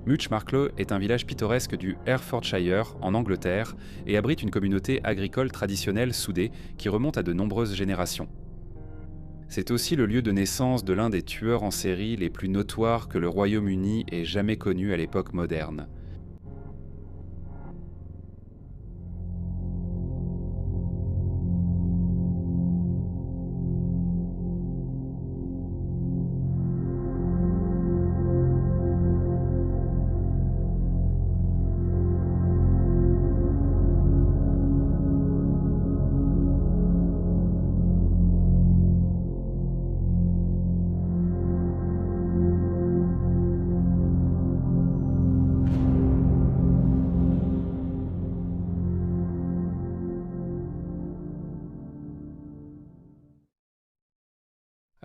Much Marklow est un village pittoresque du Hertfordshire, en Angleterre, et abrite une communauté agricole traditionnelle soudée qui remonte à de nombreuses générations. C'est aussi le lieu de naissance de l'un des tueurs en série les plus notoires que le Royaume-Uni ait jamais connu à l'époque moderne.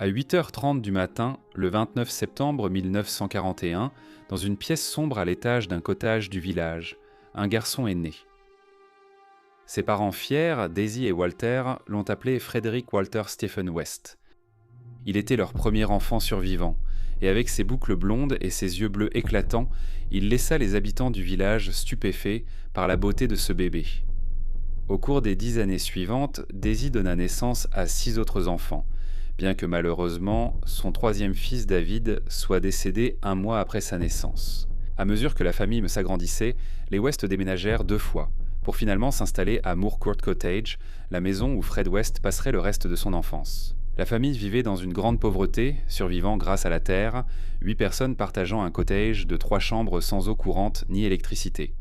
À 8h30 du matin, le 29 septembre 1941, dans une pièce sombre à l'étage d'un cottage du village, un garçon est né. Ses parents fiers, Daisy et Walter, l'ont appelé Frederick Walter Stephen West. Il était leur premier enfant survivant, et avec ses boucles blondes et ses yeux bleus éclatants, il laissa les habitants du village stupéfaits par la beauté de ce bébé. Au cours des 10 années suivantes, Daisy donna naissance à 6 autres enfants, bien que malheureusement, son troisième fils David soit décédé un mois après sa naissance. À mesure que la famille s'agrandissait, les West déménagèrent 2 fois, pour finalement s'installer à Moor Court Cottage, la maison où Fred West passerait le reste de son enfance. La famille vivait dans une grande pauvreté, survivant grâce à la terre, 8 personnes partageant un cottage de 3 chambres sans eau courante ni électricité.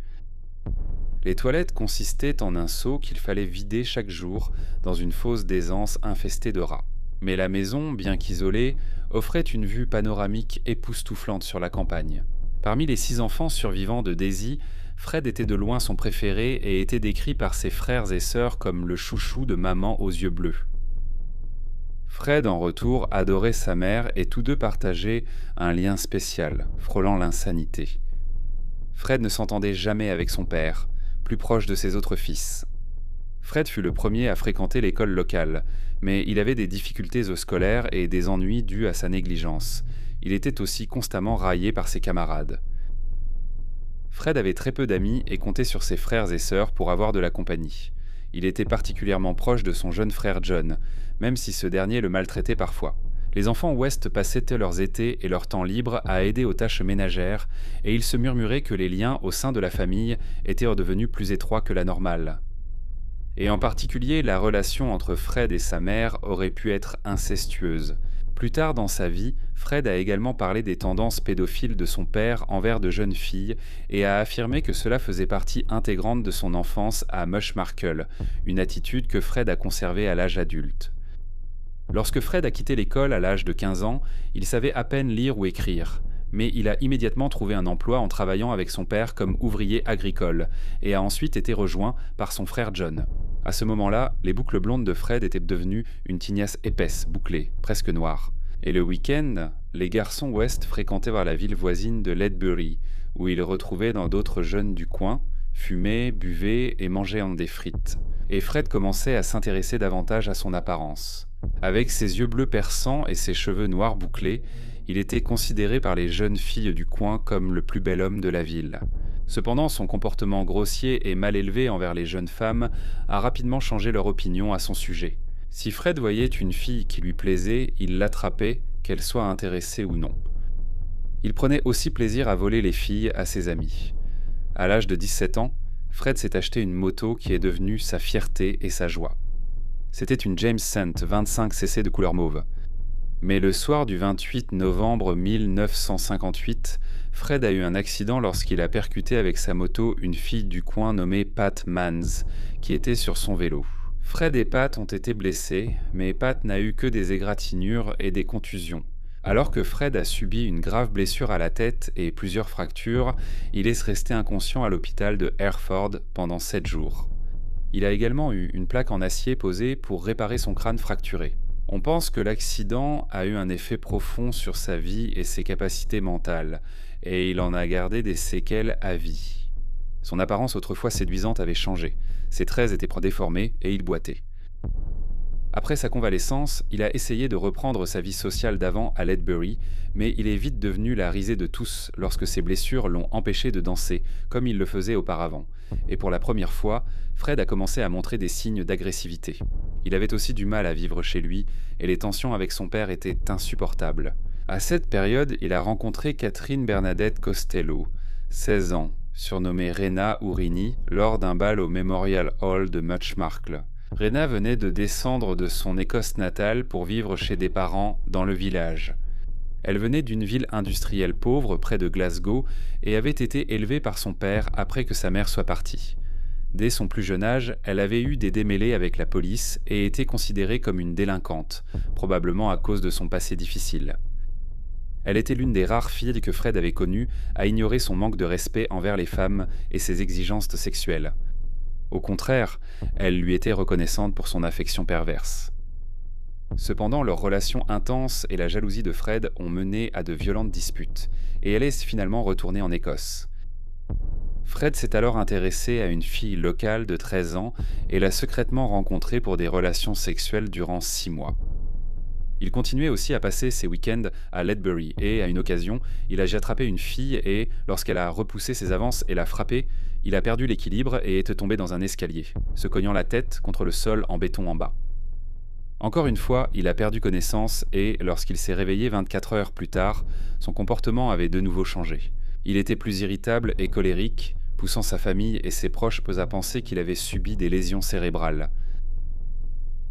Les toilettes consistaient en un seau qu'il fallait vider chaque jour dans une fosse d'aisance infestée de rats. Mais la maison, bien qu'isolée, offrait une vue panoramique époustouflante sur la campagne. Parmi les 6 enfants survivants de Daisy, Fred était de loin son préféré et était décrit par ses frères et sœurs comme le chouchou de maman aux yeux bleus. Fred, en retour, adorait sa mère et tous deux partageaient un lien spécial, frôlant l'insanité. Fred ne s'entendait jamais avec son père, plus proche de ses autres fils. Fred fut le premier à fréquenter l'école locale, mais il avait des difficultés scolaires et des ennuis dus à sa négligence. Il était aussi constamment raillé par ses camarades. Fred avait très peu d'amis et comptait sur ses frères et sœurs pour avoir de la compagnie. Il était particulièrement proche de son jeune frère John, même si ce dernier le maltraitait parfois. Les enfants West passaient leurs étés et leur temps libre à aider aux tâches ménagères, et il se murmurait que les liens au sein de la famille étaient redevenus plus étroits que la normale. Et en particulier, la relation entre Fred et sa mère aurait pu être incestueuse. Plus tard dans sa vie, Fred a également parlé des tendances pédophiles de son père envers de jeunes filles et a affirmé que cela faisait partie intégrante de son enfance à Mushmarkle, une attitude que Fred a conservée à l'âge adulte. Lorsque Fred a quitté l'école à l'âge de 15 ans, il savait à peine lire ou écrire. Mais il a immédiatement trouvé un emploi en travaillant avec son père comme ouvrier agricole et a ensuite été rejoint par son frère John. À ce moment-là, les boucles blondes de Fred étaient devenues une tignasse épaisse, bouclée, presque noire. Et le week-end, les garçons West fréquentaient vers la ville voisine de Ledbury, où ils retrouvaient dans d'autres jeunes du coin, fumaient, buvaient et mangeaient en des frites. Et Fred commençait à s'intéresser davantage à son apparence. Avec ses yeux bleus perçants et ses cheveux noirs bouclés, il était considéré par les jeunes filles du coin comme le plus bel homme de la ville. Cependant, son comportement grossier et mal élevé envers les jeunes femmes a rapidement changé leur opinion à son sujet. Si Fred voyait une fille qui lui plaisait, il l'attrapait, qu'elle soit intéressée ou non. Il prenait aussi plaisir à voler les filles à ses amis. À l'âge de 17 ans, Fred s'est acheté une moto qui est devenue sa fierté et sa joie. C'était une James Hunt 25cc de couleur mauve. Mais le soir du 28 novembre 1958, Fred a eu un accident lorsqu'il a percuté avec sa moto une fille du coin nommée Pat Mans, qui était sur son vélo. Fred et Pat ont été blessés, mais Pat n'a eu que des égratignures et des contusions. Alors que Fred a subi une grave blessure à la tête et plusieurs fractures, il est resté inconscient à l'hôpital de Hereford pendant 7 jours. Il a également eu une plaque en acier posée pour réparer son crâne fracturé. On pense que l'accident a eu un effet profond sur sa vie et ses capacités mentales, et il en a gardé des séquelles à vie. Son apparence autrefois séduisante avait changé, ses traits étaient déformés et il boitait. Après sa convalescence, il a essayé de reprendre sa vie sociale d'avant à Ledbury, mais il est vite devenu la risée de tous lorsque ses blessures l'ont empêché de danser, comme il le faisait auparavant. Et pour la première fois, Fred a commencé à montrer des signes d'agressivité. Il avait aussi du mal à vivre chez lui, et les tensions avec son père étaient insupportables. À cette période, il a rencontré Catherine Bernadette Costello, 16 ans, surnommée Rena ou Rini, lors d'un bal au Memorial Hall de Muchmarcle. Rena venait de descendre de son Écosse natale pour vivre chez des parents dans le village. Elle venait d'une ville industrielle pauvre près de Glasgow et avait été élevée par son père après que sa mère soit partie. Dès son plus jeune âge, elle avait eu des démêlés avec la police et était considérée comme une délinquante, probablement à cause de son passé difficile. Elle était l'une des rares filles que Fred avait connues à ignorer son manque de respect envers les femmes et ses exigences sexuelles. Au contraire, elle lui était reconnaissante pour son affection perverse. Cependant, leur relation intense et la jalousie de Fred ont mené à de violentes disputes, et elle est finalement retournée en Écosse. Fred s'est alors intéressé à une fille locale de 13 ans et l'a secrètement rencontrée pour des relations sexuelles durant 6 mois. Il continuait aussi à passer ses week-ends à Ledbury et, à une occasion, il a attrapé une fille et, lorsqu'elle a repoussé ses avances et l'a frappée, il a perdu l'équilibre et est tombé dans un escalier, se cognant la tête contre le sol en béton en bas. Encore une fois, il a perdu connaissance et, lorsqu'il s'est réveillé 24 heures plus tard, son comportement avait de nouveau changé. Il était plus irritable et colérique, poussant sa famille et ses proches à penser qu'il avait subi des lésions cérébrales.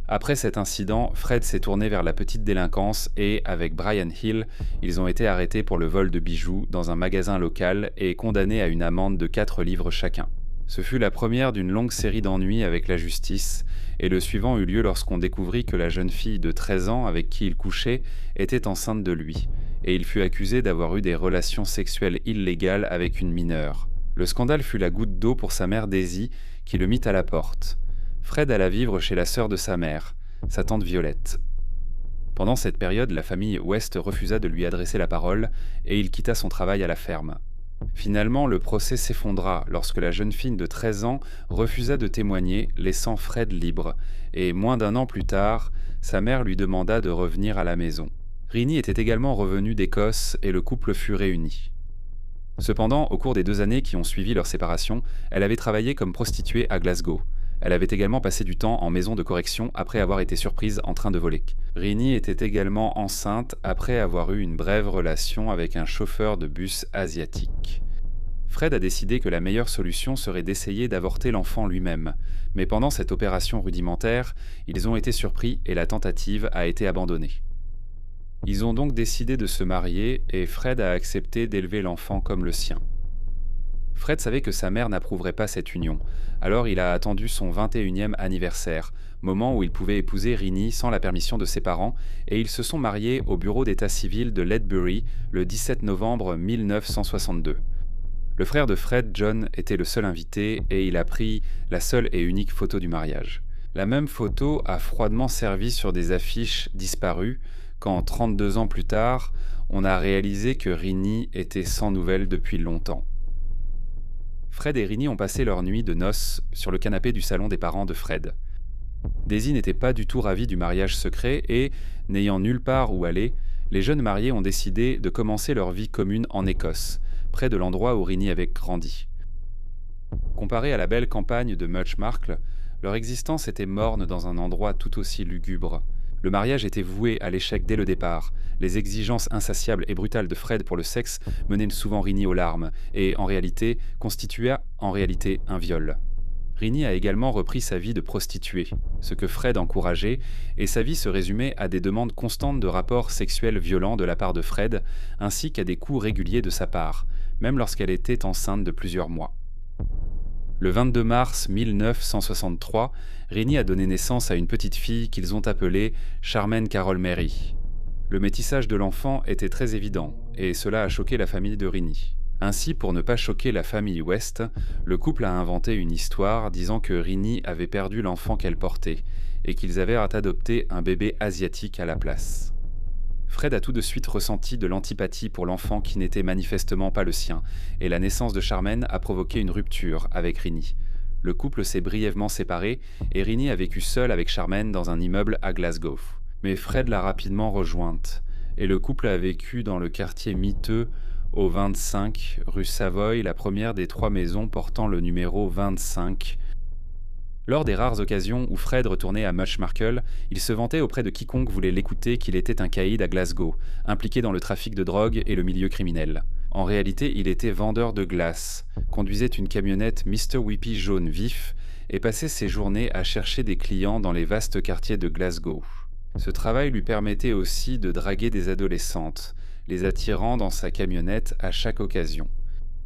Après cet incident, Fred s'est tourné vers la petite délinquance et, avec Brian Hill, ils ont été arrêtés pour le vol de bijoux dans un magasin local et condamnés à une amende de 4 livres chacun. Ce fut la première d'une longue série d'ennuis avec la justice, et le suivant eut lieu lorsqu'on découvrit que la jeune fille de 13 ans avec qui il couchait était enceinte de lui, et il fut accusé d'avoir eu des relations sexuelles illégales avec une mineure. Le scandale fut la goutte d'eau pour sa mère Daisy, qui le mit à la porte. Fred alla vivre chez la sœur de sa mère, sa tante Violette. Pendant cette période, la famille West refusa de lui adresser la parole et il quitta son travail à la ferme. Finalement, le procès s'effondra lorsque la jeune fille de 13 ans refusa de témoigner, laissant Fred libre, et moins d'1 an plus tard, sa mère lui demanda de revenir à la maison. Rini était également revenue d'Écosse et le couple fut réuni. Cependant, au cours des 2 années qui ont suivi leur séparation, elle avait travaillé comme prostituée à Glasgow. Elle avait également passé du temps en maison de correction après avoir été surprise en train de voler. Rini était également enceinte après avoir eu une brève relation avec un chauffeur de bus asiatique. Fred a décidé que la meilleure solution serait d'essayer d'avorter l'enfant lui-même, mais pendant cette opération rudimentaire, ils ont été surpris et la tentative a été abandonnée. Ils ont donc décidé de se marier et Fred a accepté d'élever l'enfant comme le sien. Fred savait que sa mère n'approuverait pas cette union, alors il a attendu son 21e anniversaire, moment où il pouvait épouser Rini sans la permission de ses parents, et ils se sont mariés au bureau d'état civil de Ledbury le 17 novembre 1962. Le frère de Fred, John, était le seul invité et il a pris la seule et unique photo du mariage. La même photo a froidement servi sur des affiches disparues quand, 32 ans plus tard, on a réalisé que Rini était sans nouvelles depuis longtemps. Fred et Rini ont passé leur nuit de noces sur le canapé du salon des parents de Fred. Daisy n'était pas du tout ravie du mariage secret et, n'ayant nulle part où aller, les jeunes mariés ont décidé de commencer leur vie commune en Écosse, près de l'endroit où Rini avait grandi. Comparé à la belle campagne de Muchmarcle, leur existence était morne dans un endroit tout aussi lugubre. Le mariage était voué à l'échec dès le départ. Les exigences insatiables et brutales de Fred pour le sexe menaient souvent Rini aux larmes et, en réalité, constituaient un viol. Rini a également repris sa vie de prostituée, ce que Fred encourageait, et sa vie se résumait à des demandes constantes de rapports sexuels violents de la part de Fred, ainsi qu'à des coups réguliers de sa part, même lorsqu'elle était enceinte de plusieurs mois. Le 22 mars 1963, Rini a donné naissance à une petite fille qu'ils ont appelée Charmaine Carol Mary. Le métissage de l'enfant était très évident, et cela a choqué la famille de Rini. Ainsi, pour ne pas choquer la famille West, le couple a inventé une histoire disant que Rini avait perdu l'enfant qu'elle portait, et qu'ils avaient adopté un bébé asiatique à la place. Fred a tout de suite ressenti de l'antipathie pour l'enfant qui n'était manifestement pas le sien, et la naissance de Charmaine a provoqué une rupture avec Rini. Le couple s'est brièvement séparé et Rini a vécu seule avec Charmaine dans un immeuble à Glasgow. Mais Fred l'a rapidement rejointe et le couple a vécu dans le quartier miteux au 25 rue Savoy, la première des 3 maisons portant le numéro 25. Lors des rares occasions où Fred retournait à Mushmarkel, il se vantait auprès de quiconque voulait l'écouter qu'il était un caïd à Glasgow, impliqué dans le trafic de drogue et le milieu criminel. En réalité, il était vendeur de glace, conduisait une camionnette Mr. Whippy jaune vif et passait ses journées à chercher des clients dans les vastes quartiers de Glasgow. Ce travail lui permettait aussi de draguer des adolescentes, les attirant dans sa camionnette à chaque occasion.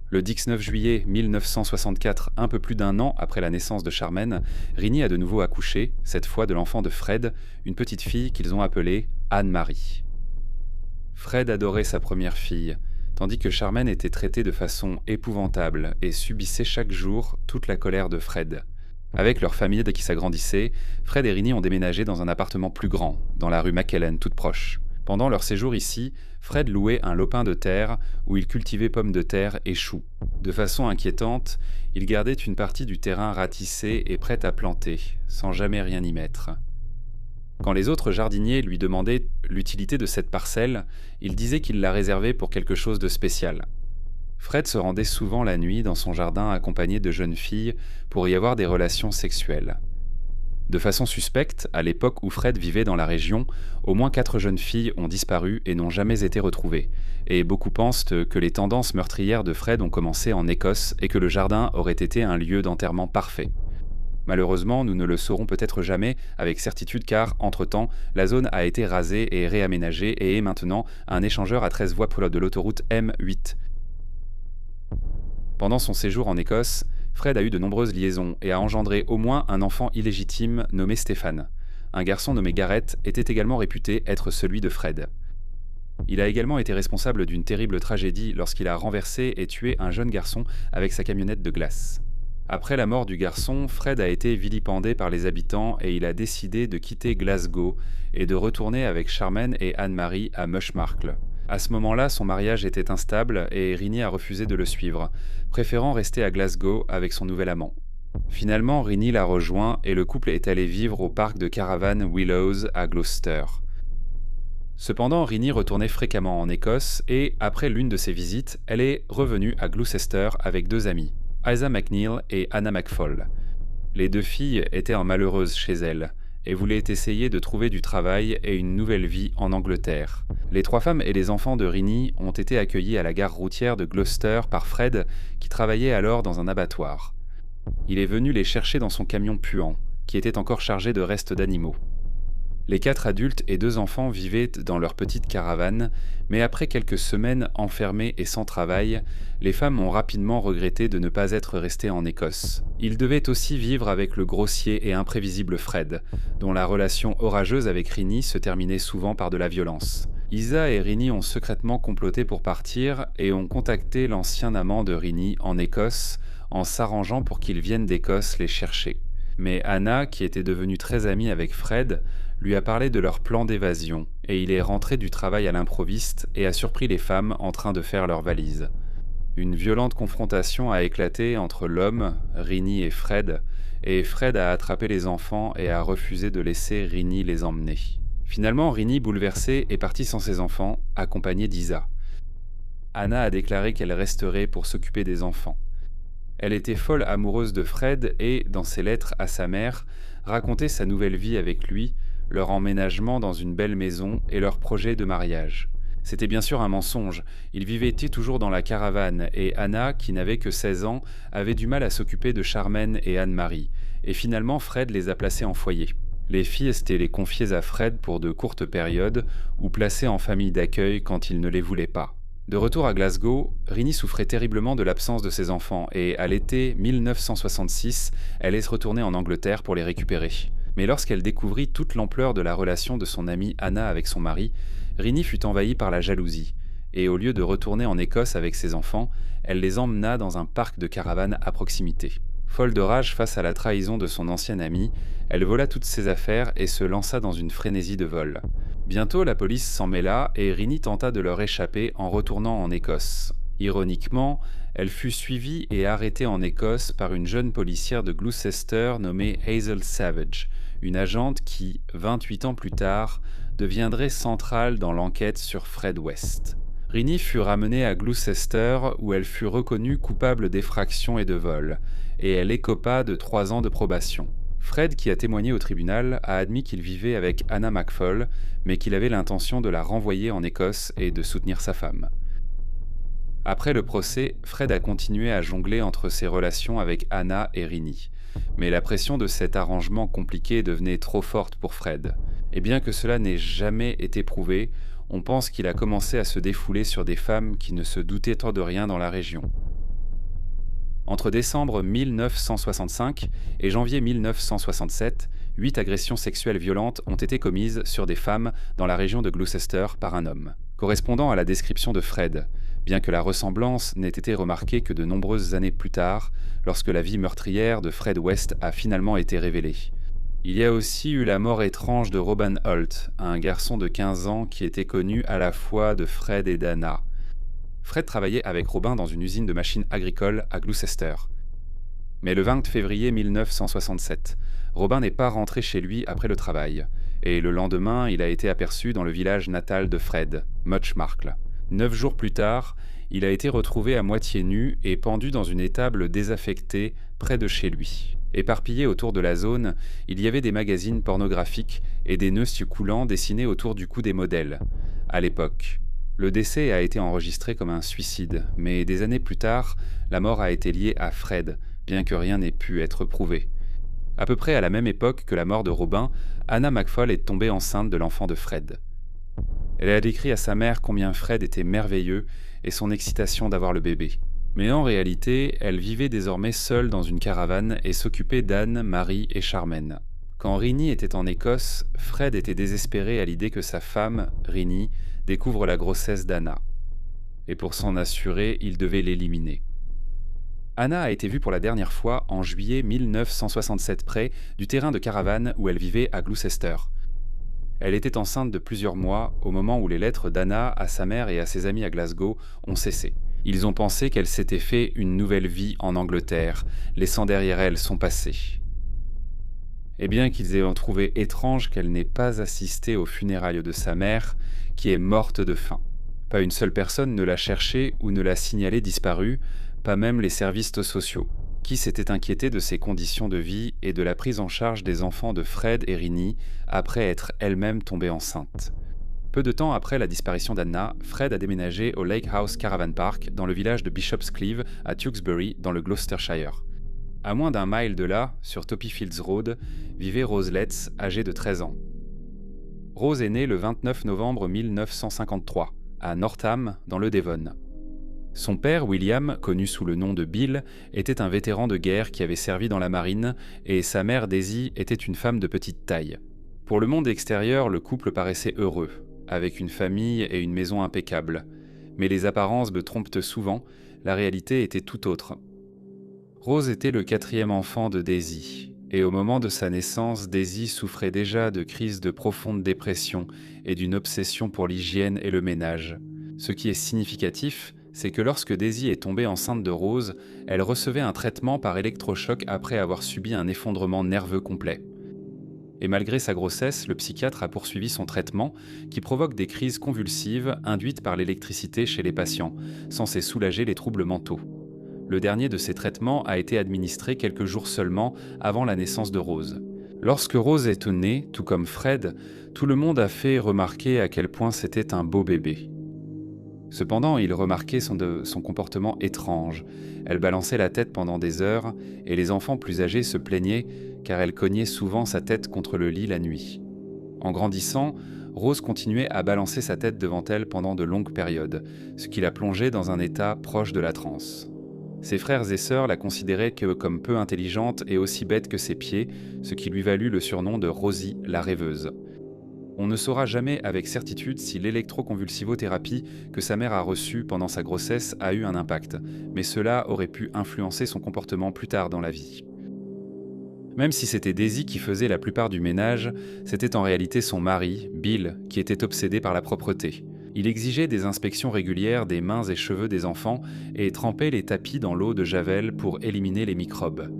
Le 19 juillet 1964, un peu plus d'1 an après la naissance de Charmaine, Rini a de nouveau accouché, cette fois de l'enfant de Fred, une petite fille qu'ils ont appelée Anne-Marie. Fred adorait sa première fille, tandis que Charmaine était traitée de façon épouvantable et subissait chaque jour toute la colère de Fred. Avec leur famille qui s'agrandissait, Fred et Rini ont déménagé dans un appartement plus grand, dans la rue McKellen, toute proche. Pendant leur séjour ici, Fred louait un lopin de terre où il cultivait pommes de terre et choux. De façon inquiétante, il gardait une partie du terrain ratissé et prêt à planter, sans jamais rien y mettre. Quand les autres jardiniers lui demandaient l'utilité de cette parcelle, il disait qu'il la réservait pour quelque chose de spécial. Fred se rendait souvent la nuit dans son jardin accompagné de jeunes filles pour y avoir des relations sexuelles. De façon suspecte, à l'époque où Fred vivait dans la région, au moins 4 jeunes filles ont disparu et n'ont jamais été retrouvées. Et beaucoup pensent que les tendances meurtrières de Fred ont commencé en Écosse et que le jardin aurait été un lieu d'enterrement parfait. Malheureusement, nous ne le saurons peut-être jamais avec certitude car, entre-temps, la zone a été rasée et réaménagée et est maintenant un échangeur à 13 voies de l'autoroute M8. Pendant son séjour en Écosse, Fred a eu de nombreuses liaisons et a engendré au moins un enfant illégitime nommé Stéphane. Un garçon nommé Gareth était également réputé être celui de Fred. Il a également été responsable d'une terrible tragédie lorsqu'il a renversé et tué un jeune garçon avec sa camionnette de glace. Après la mort du garçon, Fred a été vilipendé par les habitants et il a décidé de quitter Glasgow et de retourner avec Charmaine et Anne-Marie à Mushmarkel. À ce moment-là, son mariage était instable et Rini a refusé de le suivre, préférant rester à Glasgow avec son nouvel amant. Finalement, Rini l'a rejoint et le couple est allé vivre au parc de caravanes Willows à Gloucester. Cependant, Rini retournait fréquemment en Écosse et, après l'une de ses visites, elle est revenue à Gloucester avec 2 amies, Isa McNeil et Anna McFall. Les 2 filles étaient en malheureuses chez elles et voulaient essayer de trouver du travail et une nouvelle vie en Angleterre. Les 3 femmes et les enfants de Rini ont été accueillis à la gare routière de Gloucester par Fred, qui travaillait alors dans un abattoir. Il est venu les chercher dans son camion puant, qui était encore chargé de restes d'animaux. Les 4 adultes et 2 enfants vivaient dans leur petite caravane, mais après quelques semaines enfermés et sans travail, les femmes ont rapidement regretté de ne pas être restées en Écosse. Ils devaient aussi vivre avec le grossier et imprévisible Fred, dont la relation orageuse avec Rini se terminait souvent par de la violence. Isa et Rini ont secrètement comploté pour partir et ont contacté l'ancien amant de Rini en Écosse en s'arrangeant pour qu'il vienne d'Écosse les chercher. Mais Anna, qui était devenue très amie avec Fred, lui a parlé de leur plan d'évasion, et il est rentré du travail à l'improviste et a surpris les femmes en train de faire leurs valises. Une violente confrontation a éclaté entre l'homme, Rini et Fred a attrapé les enfants et a refusé de laisser Rini les emmener. Finalement, Rini, bouleversée, est partie sans ses enfants, accompagnée d'Isa. Anna a déclaré qu'elle resterait pour s'occuper des enfants. Elle était folle amoureuse de Fred et, dans ses lettres à sa mère, racontait sa nouvelle vie avec lui, leur emménagement dans une belle maison et leur projet de mariage. C'était bien sûr un mensonge, ils vivaient toujours dans la caravane et Anna, qui n'avait que 16 ans, avait du mal à s'occuper de Charmaine et Anne-Marie, et finalement Fred les a placés en foyer. Les filles étaient les confiées à Fred pour de courtes périodes ou placées en famille d'accueil quand il ne les voulait pas. De retour à Glasgow, Rini souffrait terriblement de l'absence de ses enfants et à l'été 1966, elle est retournée en Angleterre pour les récupérer. Mais lorsqu'elle découvrit toute l'ampleur de la relation de son amie Anna avec son mari, Rini fut envahie par la jalousie, et au lieu de retourner en Écosse avec ses enfants, elle les emmena dans un parc de caravanes à proximité. Folle de rage face à la trahison de son ancienne amie, elle vola toutes ses affaires et se lança dans une frénésie de vol. Bientôt, la police s'en mêla et Rini tenta de leur échapper en retournant en Écosse. Ironiquement, elle fut suivie et arrêtée en Écosse par une jeune policière de Gloucester nommée Hazel Savage, une agente qui, 28 ans plus tard, deviendrait centrale dans l'enquête sur Fred West. Rinnie fut ramenée à Gloucester où elle fut reconnue coupable d'effraction et de vol, et elle écopa de 3 ans de probation. Fred, qui a témoigné au tribunal, a admis qu'il vivait avec Anna McFall, mais qu'il avait l'intention de la renvoyer en Écosse et de soutenir sa femme. Après le procès, Fred a continué à jongler entre ses relations avec Anna et Rinnie. Mais la pression de cet arrangement compliqué devenait trop forte pour Fred. Et bien que cela n'ait jamais été prouvé, on pense qu'il a commencé à se défouler sur des femmes qui ne se doutaient tant de rien dans la région. Entre décembre 1965 et janvier 1967, 8 agressions sexuelles violentes ont été commises sur des femmes dans la région de Gloucester par un homme, correspondant à la description de Fred, bien que la ressemblance n'ait été remarquée que de nombreuses années plus tard, lorsque la vie meurtrière de Fred West a finalement été révélée. Il y a aussi eu la mort étrange de Robin Holt, un garçon de 15 ans qui était connu à la fois de Fred et d'Anna. Fred travaillait avec Robin dans une usine de machines agricoles à Gloucester. Mais le 20 février 1967, Robin n'est pas rentré chez lui après le travail, et le lendemain, il a été aperçu dans le village natal de Fred, Muchmarcle. 9 jours plus tard, il a été retrouvé à moitié nu et pendu dans une étable désaffectée près de chez lui. Éparpillés autour de la zone, il y avait des magazines pornographiques et des nœuds coulants dessinés autour du cou des modèles. À l'époque, le décès a été enregistré comme un suicide, mais des années plus tard, la mort a été liée à Fred, bien que rien n'ait pu être prouvé. À peu près à la même époque que la mort de Robin, Anna McFall est tombée enceinte de l'enfant de Fred. Elle a décrit à sa mère combien Fred était merveilleux et son excitation d'avoir le bébé. Mais en réalité, elle vivait désormais seule dans une caravane et s'occupait d'Anne, Marie et Charmaine. Quand Rinnie était en Écosse, Fred était désespéré à l'idée que sa femme, Rinnie, découvre la grossesse d'Anna. Et pour s'en assurer, il devait l'éliminer. Anna a été vue pour la dernière fois en juillet 1967 près du terrain de caravane où elle vivait à Gloucester. Elle était enceinte de plusieurs mois au moment où les lettres d'Anna à sa mère et à ses amis à Glasgow ont cessé. Ils ont pensé qu'elle s'était fait une nouvelle vie en Angleterre, laissant derrière elle son passé. Et bien qu'ils aient trouvé étrange qu'elle n'ait pas assisté aux funérailles de sa mère, qui est morte de faim. Pas une seule personne ne l'a cherchée ou ne l'a signalée disparue, pas même les services sociaux, qui s'étaient inquiétés de ses conditions de vie et de la prise en charge des enfants de Fred et Rinnie après être elle-même tombée enceinte. Peu de temps après la disparition d'Anna, Fred a déménagé au Lake House Caravan Park dans le village de Bishop's Cleeve à Tewkesbury dans le Gloucestershire. À moins d'1 mile de là, sur Toppyfields Road, vivait Rose Letts, âgée de 13 ans. Rose est née le 29 novembre 1953, à Northam, dans le Devon. Son père, William, connu sous le nom de Bill, était un vétéran de guerre qui avait servi dans la marine, et sa mère, Daisy, était une femme de petite taille. Pour le monde extérieur, le couple paraissait heureux, avec une famille et une maison impeccables. Mais les apparences me trompent souvent, la réalité était tout autre. Rose était le 4e enfant de Daisy, et au moment de sa naissance, Daisy souffrait déjà de crises de profonde dépression et d'une obsession pour l'hygiène et le ménage. Ce qui est significatif, c'est que lorsque Daisy est tombée enceinte de Rose, elle recevait un traitement par électrochoc après avoir subi un effondrement nerveux complet. Et malgré sa grossesse, le psychiatre a poursuivi son traitement, qui provoque des crises convulsives induites par l'électricité chez les patients, censées soulager les troubles mentaux. Le dernier de ces traitements a été administré quelques jours seulement avant la naissance de Rose. Lorsque Rose est née, tout comme Fred, tout le monde a fait remarquer à quel point c'était un beau bébé. Cependant, il remarquait son comportement étrange. Elle balançait la tête pendant des heures, et les enfants plus âgés se plaignaient car elle cognait souvent sa tête contre le lit la nuit. En grandissant, Rose continuait à balancer sa tête devant elle pendant de longues périodes, ce qui la plongeait dans un état proche de la transe. Ses frères et sœurs la considéraient comme peu intelligente et aussi bête que ses pieds, ce qui lui valut le surnom de Rosie la rêveuse. On ne saura jamais avec certitude si l'électroconvulsivothérapie que sa mère a reçue pendant sa grossesse a eu un impact, mais cela aurait pu influencer son comportement plus tard dans la vie. Même si c'était Daisy qui faisait la plupart du ménage, c'était en réalité son mari, Bill, qui était obsédé par la propreté. Il exigeait des inspections régulières des mains et cheveux des enfants et trempait les tapis dans l'eau de Javel pour éliminer les microbes.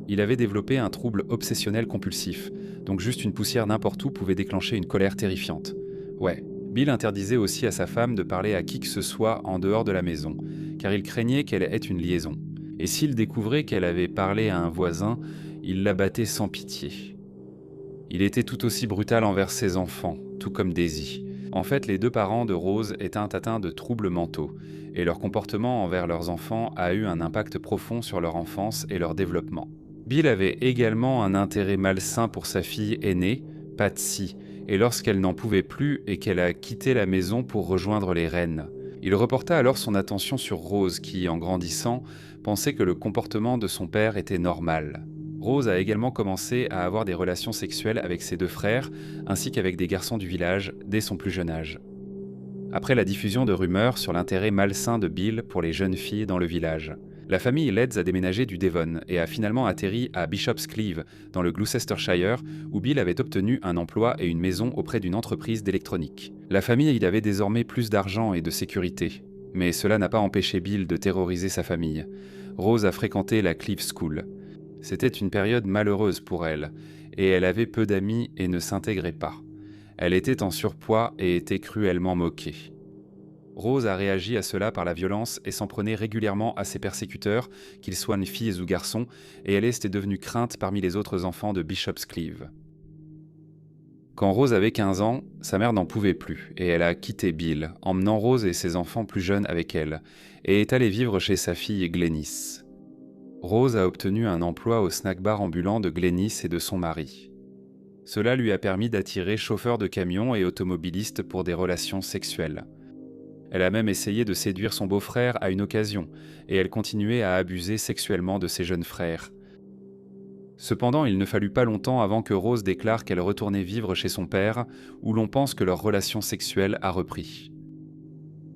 Il avait développé un trouble obsessionnel compulsif, donc juste une poussière n'importe où pouvait déclencher une colère terrifiante. Ouais, Bill interdisait aussi à sa femme de parler à qui que ce soit en dehors de la maison, car il craignait qu'elle ait une liaison. Et s'il découvrait qu'elle avait parlé à un voisin, il la battait sans pitié. Il était tout aussi brutal envers ses enfants, tout comme Daisy. En fait, les deux parents de Rose étaient atteints de troubles mentaux, et leur comportement envers leurs enfants a eu un impact profond sur leur enfance et leur développement. Bill avait également un intérêt malsain pour sa fille aînée, Patsy, et lorsqu'elle n'en pouvait plus et qu'elle a quitté la maison pour rejoindre les rennes. Il reporta alors son attention sur Rose qui, en grandissant, pensait que le comportement de son père était normal. Rose a également commencé à avoir des relations sexuelles avec ses deux frères, ainsi qu'avec des garçons du village, dès son plus jeune âge. Après la diffusion de rumeurs sur l'intérêt malsain de Bill pour les jeunes filles dans le village, la famille Leeds a déménagé du Devon et a finalement atterri à Bishop's Cleeve, dans le Gloucestershire, où Bill avait obtenu un emploi et une maison auprès d'une entreprise d'électronique. La famille y avait désormais plus d'argent et de sécurité, mais cela n'a pas empêché Bill de terroriser sa famille. Rose a fréquenté la Cleeve School. C'était une période malheureuse pour elle, et elle avait peu d'amis et ne s'intégrait pas. Elle était en surpoids et était cruellement moquée. Rose a réagi à cela par la violence et s'en prenait régulièrement à ses persécuteurs, qu'ils soient filles ou garçons, et elle était devenue crainte parmi les autres enfants de Bishop's Cleeve. Quand Rose avait 15 ans, sa mère n'en pouvait plus, et elle a quitté Bill, emmenant Rose et ses enfants plus jeunes avec elle, et est allée vivre chez sa fille Glennis. Rose a obtenu un emploi au snack-bar ambulant de Glennis et de son mari. Cela lui a permis d'attirer chauffeurs de camions et automobilistes pour des relations sexuelles. Elle a même essayé de séduire son beau-frère à une occasion, et elle continuait à abuser sexuellement de ses jeunes frères. Cependant, il ne fallut pas longtemps avant que Rose déclare qu'elle retournait vivre chez son père, où l'on pense que leur relation sexuelle a repris.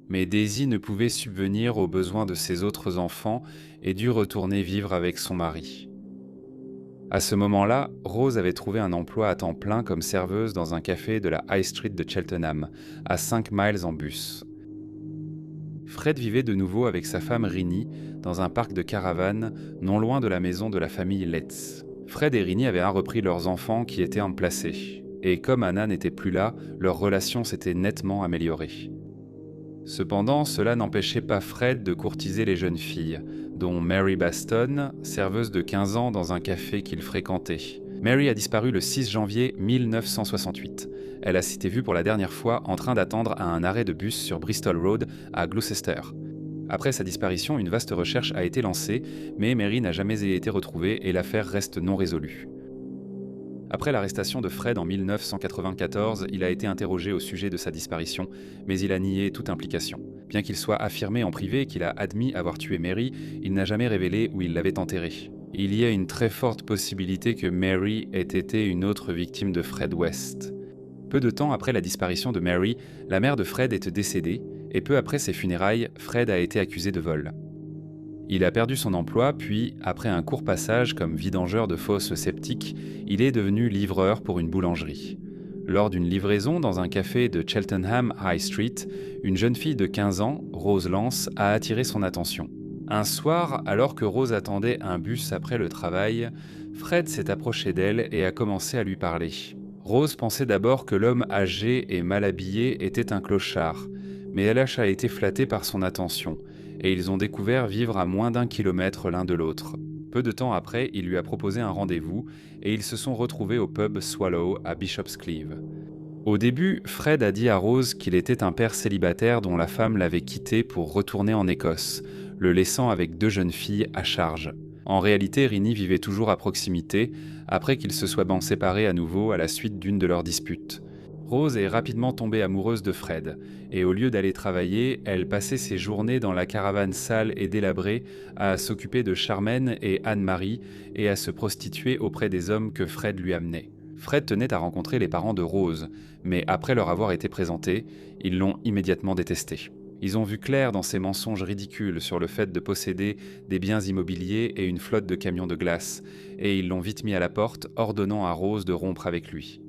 Mais Daisy ne pouvait subvenir aux besoins de ses autres enfants et dut retourner vivre avec son mari. À ce moment-là, Rose avait trouvé un emploi à temps plein comme serveuse dans un café de la High Street de Cheltenham, à 5 miles en bus. Fred vivait de nouveau avec sa femme Rini dans un parc de caravanes non loin de la maison de la famille Letts. Fred et Rini avaient repris leurs enfants qui étaient emplacés, et comme Anna n'était plus là, leur relation s'était nettement améliorée. Cependant, cela n'empêchait pas Fred de courtiser les jeunes filles, dont Mary Baston, serveuse de 15 ans dans un café qu'il fréquentait. Mary a disparu le 6 janvier 1968. Elle a été vue pour la dernière fois en train d'attendre à un arrêt de bus sur Bristol Road à Gloucester. Après sa disparition, une vaste recherche a été lancée, mais Mary n'a jamais été retrouvée et l'affaire reste non résolue. Après l'arrestation de Fred en 1994, il a été interrogé au sujet de sa disparition, mais il a nié toute implication. Bien qu'il soit affirmé en privé qu'il a admis avoir tué Mary, il n'a jamais révélé où il l'avait enterrée. Il y a une très forte possibilité que Mary ait été une autre victime de Fred West. Peu de temps après la disparition de Mary, la mère de Fred est décédée, et peu après ses funérailles, Fred a été accusé de vol. Il a perdu son emploi, puis, après un court passage comme vidangeur de fosses sceptiques, il est devenu livreur pour une boulangerie. Lors d'une livraison dans un café de Cheltenham High Street, une jeune fille de 15 ans, Rose Lance, a attiré son attention. Un soir, alors que Rose attendait un bus après le travail, Fred s'est approché d'elle et a commencé à lui parler. Rose pensait d'abord que l'homme âgé et mal habillé était un clochard, mais elle a été flattée par son attention, et ils ont découvert vivre à moins d'1 kilomètre l'un de l'autre. Peu de temps après, il lui a proposé un rendez-vous, et ils se sont retrouvés au pub Swallow à Bishop's Cleeve. Au début, Fred a dit à Rose qu'il était un père célibataire dont la femme l'avait quitté pour retourner en Écosse, le laissant avec 2 jeunes filles à charge. En réalité, Rini vivait toujours à proximité, après qu'ils se soient séparés à nouveau à la suite d'une de leurs disputes. Rose est rapidement tombée amoureuse de Fred, et au lieu d'aller travailler, elle passait ses journées dans la caravane sale et délabrée à s'occuper de Charmaine et Anne-Marie et à se prostituer auprès des hommes que Fred lui amenait. Fred tenait à rencontrer les parents de Rose, mais après leur avoir été présentés, ils l'ont immédiatement détesté. Ils ont vu clair dans ses mensonges ridicules sur le fait de posséder des biens immobiliers et une flotte de camions de glace, et ils l'ont vite mis à la porte, ordonnant à Rose de rompre avec lui.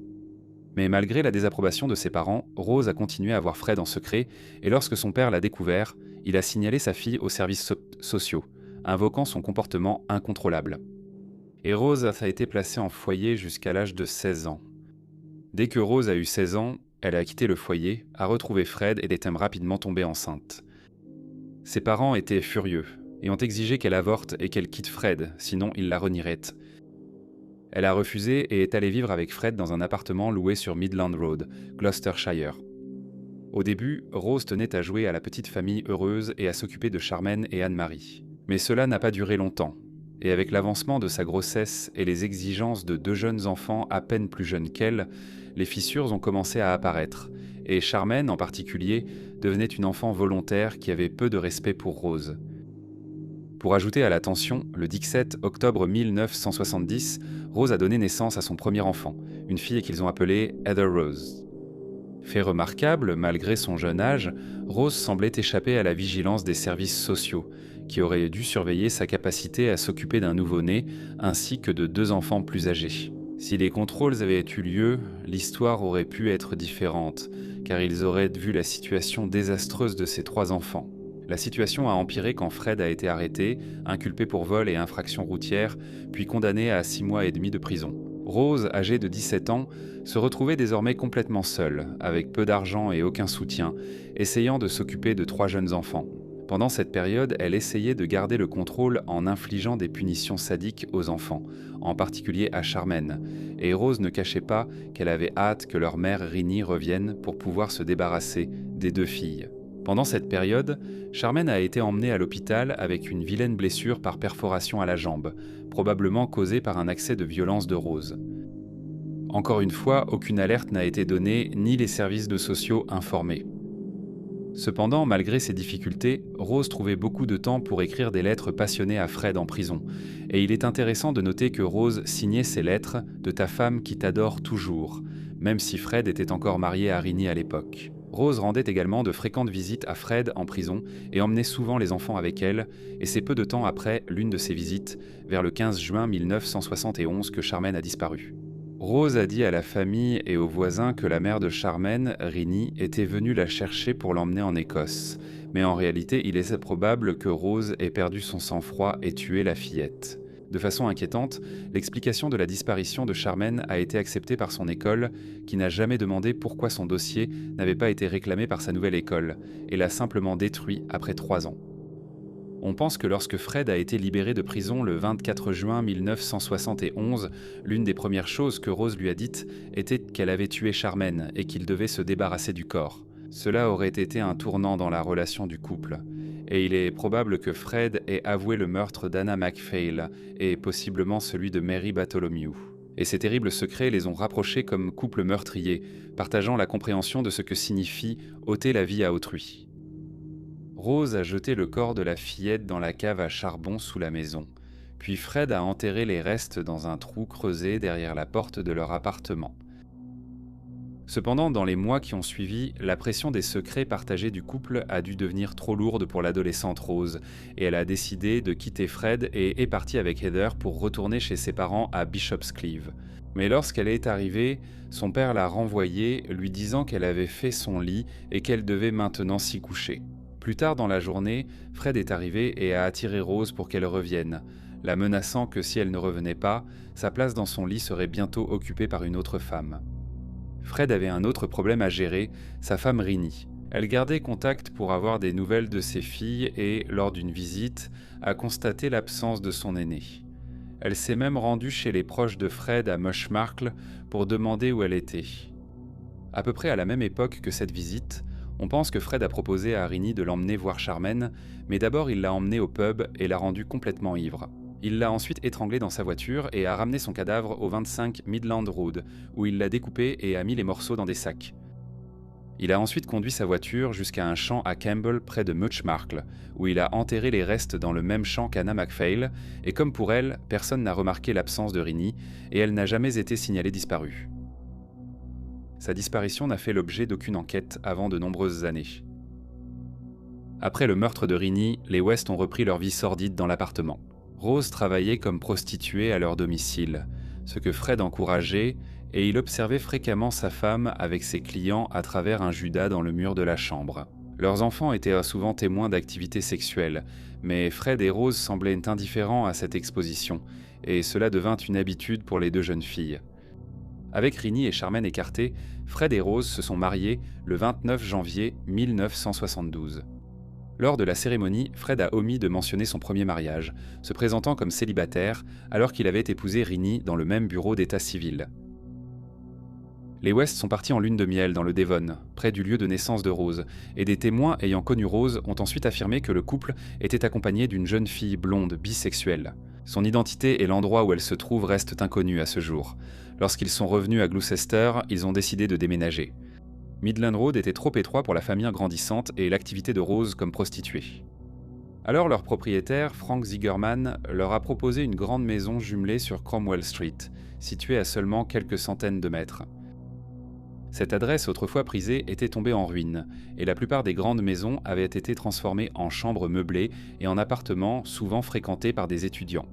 Mais malgré la désapprobation de ses parents, Rose a continué à voir Fred en secret, et lorsque son père l'a découvert, il a signalé sa fille aux services sociaux, invoquant son comportement incontrôlable. Et Rose a été placée en foyer jusqu'à l'âge de 16 ans. Dès que Rose a eu 16 ans, elle a quitté le foyer, a retrouvé Fred et est rapidement tombée enceinte. Ses parents étaient furieux et ont exigé qu'elle avorte et qu'elle quitte Fred, sinon ils la renieraient. Elle a refusé et est allée vivre avec Fred dans un appartement loué sur Midland Road, Gloucestershire. Au début, Rose tenait à jouer à la petite famille heureuse et à s'occuper de Charmaine et Anne-Marie. Mais cela n'a pas duré longtemps, et avec l'avancement de sa grossesse et les exigences de 2 jeunes enfants à peine plus jeunes qu'elle, les fissures ont commencé à apparaître, et Charmaine en particulier devenait une enfant volontaire qui avait peu de respect pour Rose. Pour ajouter à la tension, le 17 octobre 1970, Rose a donné naissance à son premier enfant, une fille qu'ils ont appelée Heather Rose. Fait remarquable, malgré son jeune âge, Rose semblait échapper à la vigilance des services sociaux, qui auraient dû surveiller sa capacité à s'occuper d'un nouveau-né, ainsi que de 2 enfants plus âgés. Si les contrôles avaient eu lieu, l'histoire aurait pu être différente, car ils auraient vu la situation désastreuse de ces 3 enfants. La situation a empiré quand Fred a été arrêté, inculpé pour vol et infraction routière, puis condamné à 6 mois et demi de prison. Rose, âgée de 17 ans, se retrouvait désormais complètement seule, avec peu d'argent et aucun soutien, essayant de s'occuper de 3 jeunes enfants. Pendant cette période, elle essayait de garder le contrôle en infligeant des punitions sadiques aux enfants, en particulier à Charmaine, et Rose ne cachait pas qu'elle avait hâte que leur mère Rinny revienne pour pouvoir se débarrasser des 2 filles. Pendant cette période, Charmaine a été emmenée à l'hôpital avec une vilaine blessure par perforation à la jambe, probablement causée par un accès de violence de Rose. Encore une fois, aucune alerte n'a été donnée, ni les services de sociaux informés. Cependant, malgré ces difficultés, Rose trouvait beaucoup de temps pour écrire des lettres passionnées à Fred en prison, et il est intéressant de noter que Rose signait ces lettres de « ta femme qui t'adore toujours », même si Fred était encore marié à Rinny à l'époque. Rose rendait également de fréquentes visites à Fred en prison et emmenait souvent les enfants avec elle, et c'est peu de temps après l'une de ces visites, vers le 15 juin 1971, que Charmaine a disparu. Rose a dit à la famille et aux voisins que la mère de Charmaine, Rinny, était venue la chercher pour l'emmener en Écosse, mais en réalité il est probable que Rose ait perdu son sang-froid et tué la fillette. De façon inquiétante, l'explication de la disparition de Charmaine a été acceptée par son école, qui n'a jamais demandé pourquoi son dossier n'avait pas été réclamé par sa nouvelle école, et l'a simplement détruit après 3 ans. On pense que lorsque Fred a été libéré de prison le 24 juin 1971, l'une des premières choses que Rose lui a dites était qu'elle avait tué Charmaine et qu'il devait se débarrasser du corps. Cela aurait été un tournant dans la relation du couple. Et il est probable que Fred ait avoué le meurtre d'Anna MacPhail et possiblement celui de Mary Bartholomew. Et ces terribles secrets les ont rapprochés comme couple meurtrier, partageant la compréhension de ce que signifie ôter la vie à autrui. Rose a jeté le corps de la fillette dans la cave à charbon sous la maison, puis Fred a enterré les restes dans un trou creusé derrière la porte de leur appartement. Cependant, dans les mois qui ont suivi, la pression des secrets partagés du couple a dû devenir trop lourde pour l'adolescente Rose, et elle a décidé de quitter Fred et est partie avec Heather pour retourner chez ses parents à Bishopscliff. Mais lorsqu'elle est arrivée, son père l'a renvoyée, lui disant qu'elle avait fait son lit et qu'elle devait maintenant s'y coucher. Plus tard dans la journée, Fred est arrivé et a attiré Rose pour qu'elle revienne, la menaçant que si elle ne revenait pas, sa place dans son lit serait bientôt occupée par une autre femme. Fred avait un autre problème à gérer, sa femme Rinny. Elle gardait contact pour avoir des nouvelles de ses filles et, lors d'une visite, a constaté l'absence de son aînée. Elle s'est même rendue chez les proches de Fred à Mushmarcle pour demander où elle était. À peu près à la même époque que cette visite, on pense que Fred a proposé à Rinny de l'emmener voir Charmaine, mais d'abord il l'a emmenée au pub et l'a rendue complètement ivre. Il l'a ensuite étranglée dans sa voiture et a ramené son cadavre au 25 Midland Road, où il l'a découpé et a mis les morceaux dans des sacs. Il a ensuite conduit sa voiture jusqu'à un champ à Campbell près de Mushmarcle, où il a enterré les restes dans le même champ qu'Anna MacPhail, et comme pour elle, personne n'a remarqué l'absence de Rinny, et elle n'a jamais été signalée disparue. Sa disparition n'a fait l'objet d'aucune enquête avant de nombreuses années. Après le meurtre de Rinny, les West ont repris leur vie sordide dans l'appartement. Rose travaillait comme prostituée à leur domicile, ce que Fred encourageait et il observait fréquemment sa femme avec ses clients à travers un judas dans le mur de la chambre. Leurs enfants étaient souvent témoins d'activités sexuelles, mais Fred et Rose semblaient indifférents à cette exposition, et cela devint une habitude pour les deux jeunes filles. Avec Rinnie et Charmaine écartées, Fred et Rose se sont mariés le 29 janvier 1972. Lors de la cérémonie, Fred a omis de mentionner son premier mariage, se présentant comme célibataire alors qu'il avait épousé Rinnie dans le même bureau d'état civil. Les West sont partis en lune de miel dans le Devon, près du lieu de naissance de Rose, et des témoins ayant connu Rose ont ensuite affirmé que le couple était accompagné d'une jeune fille blonde bisexuelle. Son identité et l'endroit où elle se trouve restent inconnus à ce jour. Lorsqu'ils sont revenus à Gloucester, ils ont décidé de déménager. Midland Road était trop étroit pour la famille grandissante et l'activité de Rose comme prostituée. Alors leur propriétaire, Frank Zigerman, leur a proposé une grande maison jumelée sur Cromwell Street, située à seulement quelques centaines de mètres. Cette adresse autrefois prisée était tombée en ruine, et la plupart des grandes maisons avaient été transformées en chambres meublées et en appartements souvent fréquentés par des étudiants.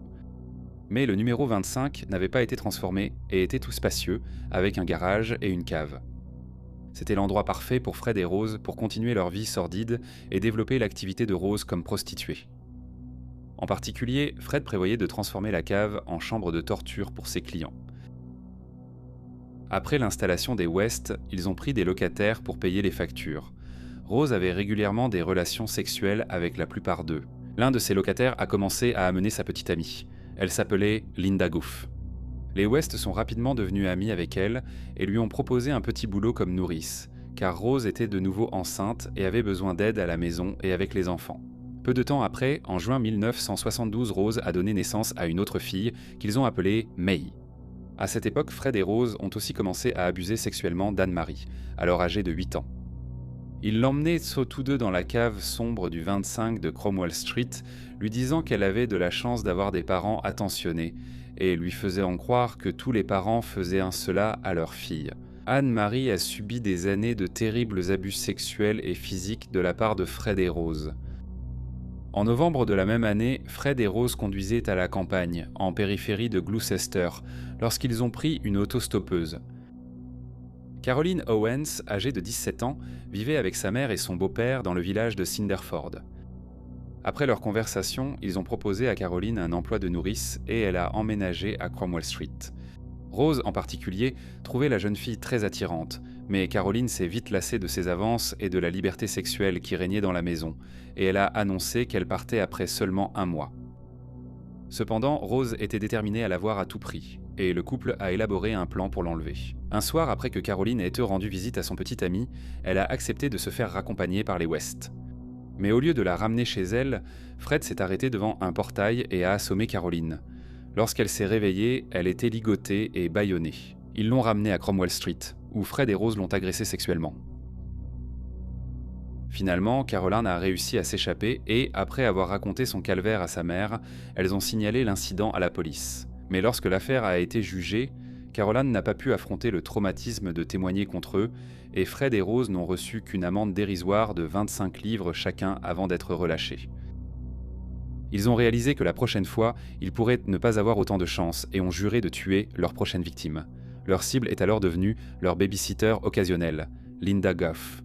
Mais le numéro 25 n'avait pas été transformé et était tout spacieux, avec un garage et une cave. C'était l'endroit parfait pour Fred et Rose pour continuer leur vie sordide et développer l'activité de Rose comme prostituée. En particulier, Fred prévoyait de transformer la cave en chambre de torture pour ses clients. Après l'installation des West, ils ont pris des locataires pour payer les factures. Rose avait régulièrement des relations sexuelles avec la plupart d'eux. L'un de ses locataires a commencé à amener sa petite amie. Elle s'appelait Linda Goof. Les West sont rapidement devenus amis avec elle et lui ont proposé un petit boulot comme nourrice, car Rose était de nouveau enceinte et avait besoin d'aide à la maison et avec les enfants. Peu de temps après, en juin 1972, Rose a donné naissance à une autre fille qu'ils ont appelée May. À cette époque, Fred et Rose ont aussi commencé à abuser sexuellement d'Anne-Marie, alors âgée de 8 ans. Ils l'emmenaient tous deux dans la cave sombre du 25 de Cromwell Street, lui disant qu'elle avait de la chance d'avoir des parents attentionnés, et lui faisant croire que tous les parents faisaient cela à leur fille. Anne-Marie a subi des années de terribles abus sexuels et physiques de la part de Fred et Rose. En novembre de la même année, Fred et Rose conduisaient à la campagne, en périphérie de Gloucester, lorsqu'ils ont pris une autostoppeuse. Caroline Owens, âgée de 17 ans, vivait avec sa mère et son beau-père dans le village de Cinderford. Après leur conversation, ils ont proposé à Caroline un emploi de nourrice et elle a emménagé à Cromwell Street. Rose, en particulier, trouvait la jeune fille très attirante, mais Caroline s'est vite lassée de ses avances et de la liberté sexuelle qui régnait dans la maison, et elle a annoncé qu'elle partait après seulement 1 mois. Cependant, Rose était déterminée à la voir à tout prix, et le couple a élaboré un plan pour l'enlever. Un soir, après que Caroline ait rendu visite à son petit ami, elle a accepté de se faire raccompagner par les West. Mais au lieu de la ramener chez elle, Fred s'est arrêté devant un portail et a assommé Caroline. Lorsqu'elle s'est réveillée, elle était ligotée et bâillonnée. Ils l'ont ramenée à Cromwell Street, où Fred et Rose l'ont agressée sexuellement. Finalement, Caroline a réussi à s'échapper et, après avoir raconté son calvaire à sa mère, elles ont signalé l'incident à la police. Mais lorsque l'affaire a été jugée, Caroline n'a pas pu affronter le traumatisme de témoigner contre eux, et Fred et Rose n'ont reçu qu'une amende dérisoire de 25 livres chacun avant d'être relâchés. Ils ont réalisé que la prochaine fois, ils pourraient ne pas avoir autant de chance et ont juré de tuer leur prochaine victime. Leur cible est alors devenue leur babysitter occasionnelle, Linda Goof.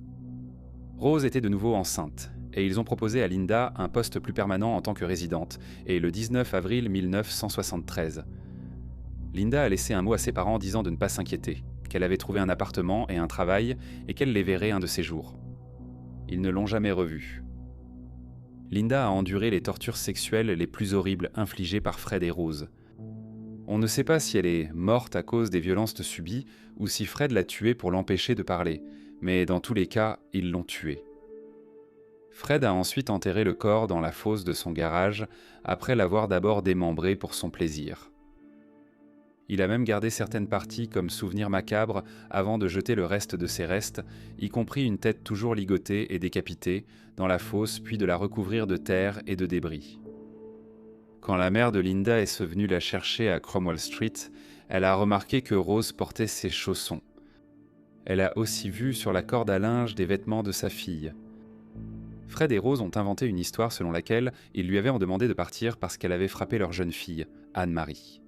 Rose était de nouveau enceinte, et ils ont proposé à Linda un poste plus permanent en tant que résidente, et le 19 avril 1973. Linda a laissé un mot à ses parents disant de ne pas s'inquiéter, qu'elle avait trouvé un appartement et un travail, et qu'elle les verrait un de ces jours. Ils ne l'ont jamais revue. Linda a enduré les tortures sexuelles les plus horribles infligées par Fred et Rose. On ne sait pas si elle est morte à cause des violences subies ou si Fred l'a tuée pour l'empêcher de parler, mais dans tous les cas, ils l'ont tuée. Fred a ensuite enterré le corps dans la fosse de son garage après l'avoir d'abord démembré pour son plaisir. Il a même gardé certaines parties comme souvenir macabre avant de jeter le reste de ses restes, y compris une tête toujours ligotée et décapitée, dans la fosse puis de la recouvrir de terre et de débris. Quand la mère de Linda est venue la chercher à Cromwell Street, elle a remarqué que Rose portait ses chaussons. Elle a aussi vu sur la corde à linge des vêtements de sa fille. Fred et Rose ont inventé une histoire selon laquelle ils lui avaient demandé de partir parce qu'elle avait frappé leur jeune fille, Anne-Marie.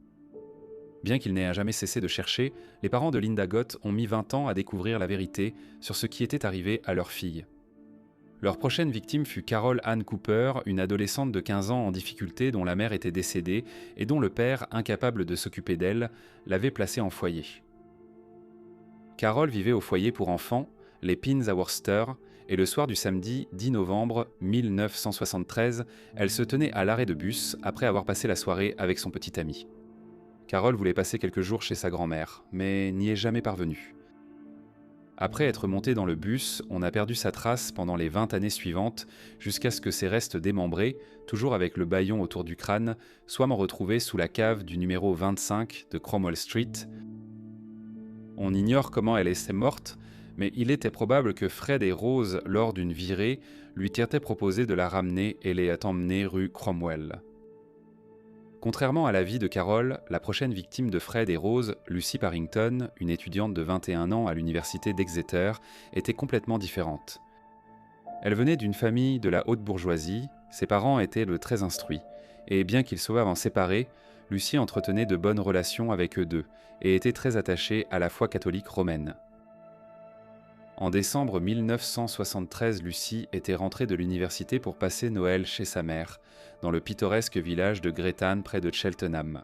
Bien qu'ils n'aient jamais cessé de chercher, les parents de Linda Gott ont mis 20 ans à découvrir la vérité sur ce qui était arrivé à leur fille. Leur prochaine victime fut Carol Ann Cooper, une adolescente de 15 ans en difficulté dont la mère était décédée et dont le père, incapable de s'occuper d'elle, l'avait placée en foyer. Carol vivait au foyer pour enfants, les Pins à Worcester, et le soir du samedi 10 novembre 1973, elle se tenait à l'arrêt de bus après avoir passé la soirée avec son petit ami. Carol voulait passer quelques jours chez sa grand-mère, mais n'y est jamais parvenue. Après être montée dans le bus, on a perdu sa trace pendant les 20 années suivantes, jusqu'à ce que ses restes démembrés, toujours avec le bâillon autour du crâne, soient retrouvés sous la cave du numéro 25 de Cromwell Street. On ignore comment elle est morte, mais il était probable que Fred et Rose, lors d'une virée, lui aient proposé de la ramener et l'aient emmenée rue Cromwell. Contrairement à la vie de Carol, la prochaine victime de Fred et Rose, Lucy Parrington, une étudiante de 21 ans à l'université d'Exeter, était complètement différente. Elle venait d'une famille de la haute bourgeoisie, ses parents étaient très instruits, et bien qu'ils soient avant séparés, Lucy entretenait de bonnes relations avec eux deux, et était très attachée à la foi catholique romaine. En décembre 1973, Lucy était rentrée de l'université pour passer Noël chez sa mère, dans le pittoresque village de Greatham près de Cheltenham.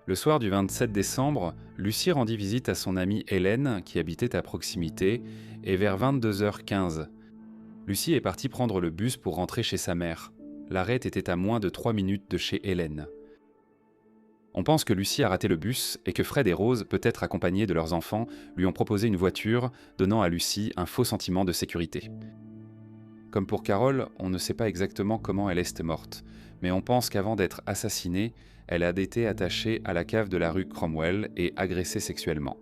Le soir du 27 décembre, Lucy rendit visite à son amie Hélène, qui habitait à proximité, et vers 22h15, Lucy est partie prendre le bus pour rentrer chez sa mère. L'arrêt était à moins de 3 minutes de chez Hélène. On pense que Lucy a raté le bus et que Fred et Rose, peut-être accompagnés de leurs enfants, lui ont proposé une voiture, donnant à Lucy un faux sentiment de sécurité. Comme pour Carol, on ne sait pas exactement comment elle est morte, mais on pense qu'avant d'être assassinée, elle a été attachée à la cave de la rue Cromwell et agressée sexuellement.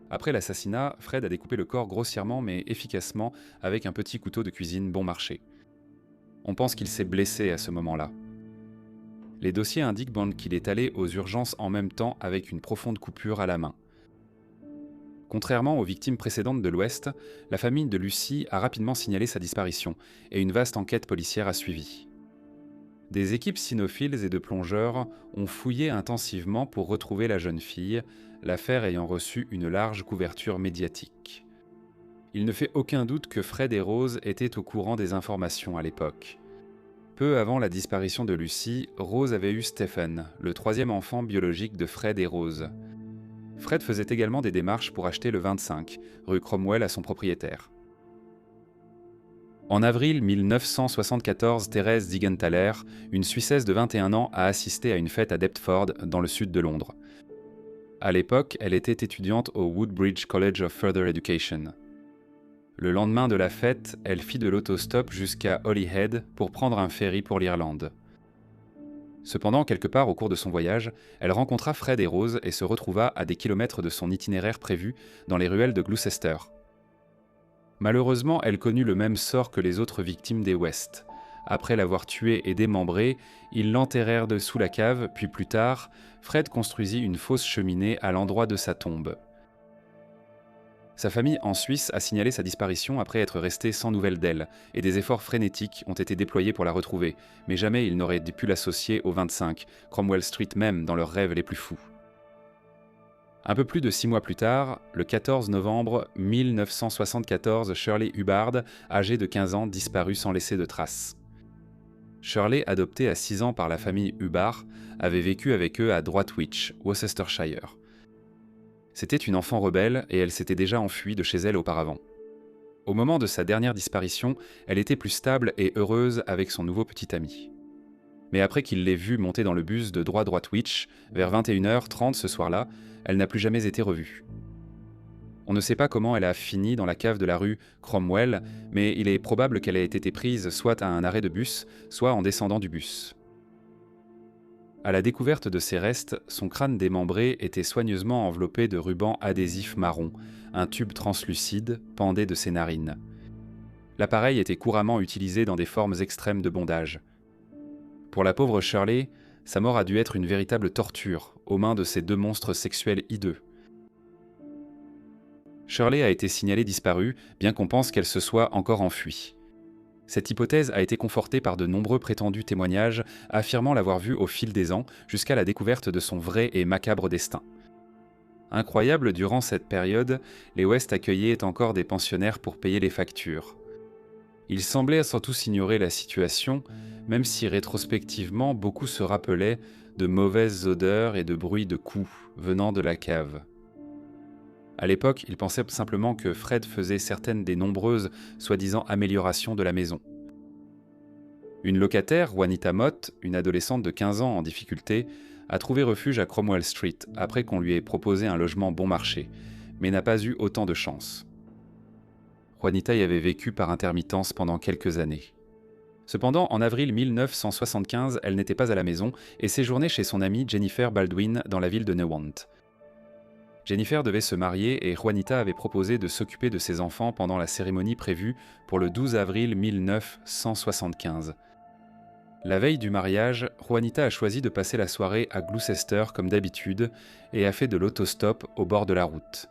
Après l'assassinat, Fred a découpé le corps grossièrement mais efficacement avec un petit couteau de cuisine bon marché. On pense qu'il s'est blessé à ce moment-là. Les dossiers indiquent qu'il est allé aux urgences en même temps avec une profonde coupure à la main. Contrairement aux victimes précédentes de l'Ouest, la famille de Lucy a rapidement signalé sa disparition et une vaste enquête policière a suivi. Des équipes cynophiles et de plongeurs ont fouillé intensivement pour retrouver la jeune fille, l'affaire ayant reçu une large couverture médiatique. Il ne fait aucun doute que Fred et Rose étaient au courant des informations à l'époque. Peu avant la disparition de Lucy, Rose avait eu Stephen, le troisième enfant biologique de Fred et Rose. Fred faisait également des démarches pour acheter le 25, rue Cromwell à son propriétaire. En avril 1974, Thérèse Diggenthaler, une Suissesse de 21 ans, a assisté à une fête à Deptford, dans le sud de Londres. À l'époque, elle était étudiante au Woodbridge College of Further Education. Le lendemain de la fête, elle fit de l'autostop jusqu'à Holyhead pour prendre un ferry pour l'Irlande. Cependant, quelque part au cours de son voyage, elle rencontra Fred et Rose et se retrouva à des kilomètres de son itinéraire prévu dans les ruelles de Gloucester. Malheureusement, elle connut le même sort que les autres victimes des West. Après l'avoir tuée et démembrée, ils l'enterrèrent dessous la cave, puis plus tard, Fred construisit une fausse cheminée à l'endroit de sa tombe. Sa famille en Suisse a signalé sa disparition après être restée sans nouvelles d'elle, et des efforts frénétiques ont été déployés pour la retrouver, mais jamais ils n'auraient pu l'associer au 25, Cromwell Street même dans leurs rêves les plus fous. Un peu plus de 6 mois plus tard, le 14 novembre 1974, Shirley Hubbard, âgée de 15 ans, disparut sans laisser de traces. Shirley, adoptée à 6 ans par la famille Hubbard, avait vécu avec eux à Droitwich, Worcestershire. C'était une enfant rebelle et elle s'était déjà enfuie de chez elle auparavant. Au moment de sa dernière disparition, elle était plus stable et heureuse avec son nouveau petit ami. Mais après qu'il l'ait vue monter dans le bus de Droitwich, vers 21h30 ce soir-là, elle n'a plus jamais été revue. On ne sait pas comment elle a fini dans la cave de la rue Cromwell, mais il est probable qu'elle ait été prise soit à un arrêt de bus, soit en descendant du bus. À la découverte de ses restes, son crâne démembré était soigneusement enveloppé de rubans adhésifs marron, un tube translucide pendait de ses narines. L'appareil était couramment utilisé dans des formes extrêmes de bondage. Pour la pauvre Shirley, sa mort a dû être une véritable torture aux mains de ces deux monstres sexuels hideux. Shirley a été signalée disparue, bien qu'on pense qu'elle se soit encore enfuie. Cette hypothèse a été confortée par de nombreux prétendus témoignages affirmant l'avoir vue au fil des ans jusqu'à la découverte de son vrai et macabre destin. Incroyable, durant cette période, les West accueillaient encore des pensionnaires pour payer les factures. Ils semblaient sans tous ignorer la situation, même si rétrospectivement beaucoup se rappelaient de mauvaises odeurs et de bruits de coups venant de la cave. À l'époque, ils pensaient simplement que Fred faisait certaines des nombreuses soi-disant améliorations de la maison. Une locataire, Juanita Mott, une adolescente de 15 ans en difficulté, a trouvé refuge à Cromwell Street après qu'on lui ait proposé un logement bon marché, mais n'a pas eu autant de chance. Juanita y avait vécu par intermittence pendant quelques années. Cependant, en avril 1975, elle n'était pas à la maison et séjournait chez son amie Jennifer Baldwin dans la ville de Newant. Jennifer devait se marier et Juanita avait proposé de s'occuper de ses enfants pendant la cérémonie prévue pour le 12 avril 1975. La veille du mariage, Juanita a choisi de passer la soirée à Gloucester comme d'habitude et a fait de l'autostop au bord de la route.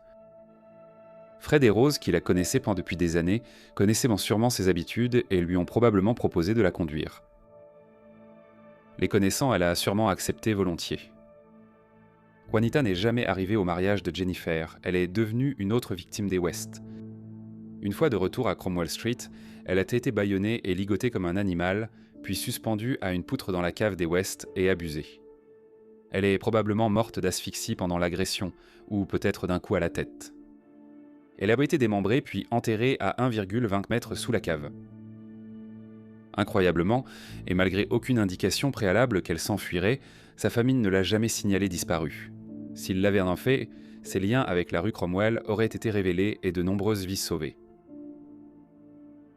Fred et Rose, qui la connaissaient depuis des années, connaissaient sûrement ses habitudes et lui ont probablement proposé de la conduire. Les connaissant, elle a sûrement accepté volontiers. Juanita n'est jamais arrivée au mariage de Jennifer, elle est devenue une autre victime des West. Une fois de retour à Cromwell Street, elle a été bâillonnée et ligotée comme un animal, puis suspendue à une poutre dans la cave des West et abusée. Elle est probablement morte d'asphyxie pendant l'agression, ou peut-être d'un coup à la tête. Elle a été démembrée puis enterrée à 1,20 m sous la cave. Incroyablement, et malgré aucune indication préalable qu'elle s'enfuirait, sa famille ne l'a jamais signalée disparue. S'il l'avait en fait, ses liens avec la rue Cromwell auraient été révélés et de nombreuses vies sauvées.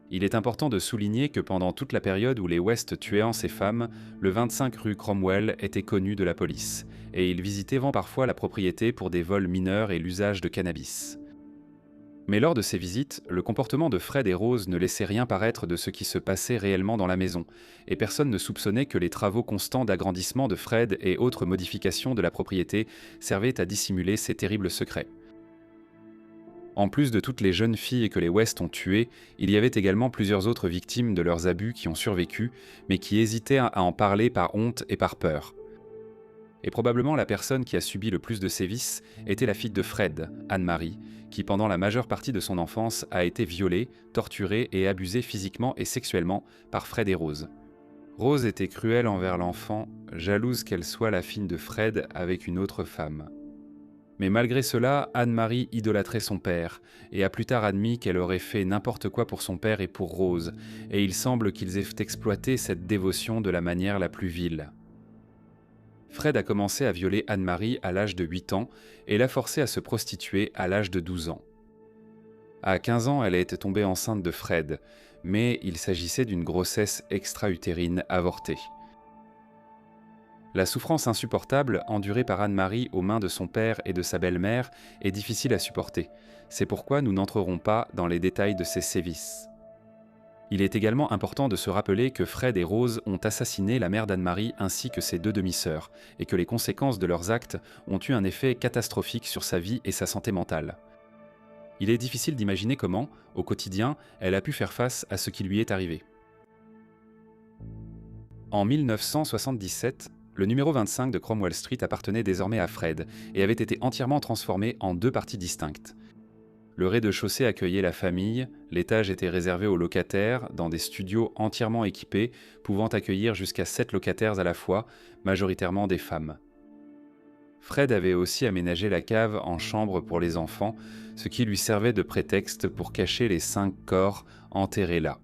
Il est important de souligner que pendant toute la période où les West tuaient ces femmes, le 25 rue Cromwell était connu de la police, et ils visitaient parfois la propriété pour des vols mineurs et l'usage de cannabis. Mais lors de ces visites, le comportement de Fred et Rose ne laissait rien paraître de ce qui se passait réellement dans la maison, et personne ne soupçonnait que les travaux constants d'agrandissement de Fred et autres modifications de la propriété servaient à dissimuler ces terribles secrets. En plus de toutes les jeunes filles que les West ont tuées, il y avait également plusieurs autres victimes de leurs abus qui ont survécu, mais qui hésitaient à en parler par honte et par peur. Et probablement la personne qui a subi le plus de sévices était la fille de Fred, Anne-Marie, qui pendant la majeure partie de son enfance a été violée, torturée et abusée physiquement et sexuellement par Fred et Rose. Rose était cruelle envers l'enfant, jalouse qu'elle soit la fille de Fred avec une autre femme. Mais malgré cela, Anne-Marie idolâtrait son père, et a plus tard admis qu'elle aurait fait n'importe quoi pour son père et pour Rose, et il semble qu'ils aient exploité cette dévotion de la manière la plus vile. Fred a commencé à violer Anne-Marie à l'âge de 8 ans et l'a forcée à se prostituer à l'âge de 12 ans. À 15 ans, elle a été tombée enceinte de Fred, mais il s'agissait d'une grossesse extra-utérine avortée. La souffrance insupportable endurée par Anne-Marie aux mains de son père et de sa belle-mère est difficile à supporter. C'est pourquoi nous n'entrerons pas dans les détails de ces sévices. Il est également important de se rappeler que Fred et Rose ont assassiné la mère d'Anne-Marie ainsi que ses deux demi-sœurs, et que les conséquences de leurs actes ont eu un effet catastrophique sur sa vie et sa santé mentale. Il est difficile d'imaginer comment, au quotidien, elle a pu faire face à ce qui lui est arrivé. En 1977, le numéro 25 de Cromwell Street appartenait désormais à Fred et avait été entièrement transformé en deux parties distinctes. Le rez-de-chaussée accueillait la famille, l'étage était réservé aux locataires, dans des studios entièrement équipés, pouvant accueillir jusqu'à 7 locataires à la fois, majoritairement des femmes. Fred avait aussi aménagé la cave en chambre pour les enfants, ce qui lui servait de prétexte pour cacher les 5 corps enterrés là.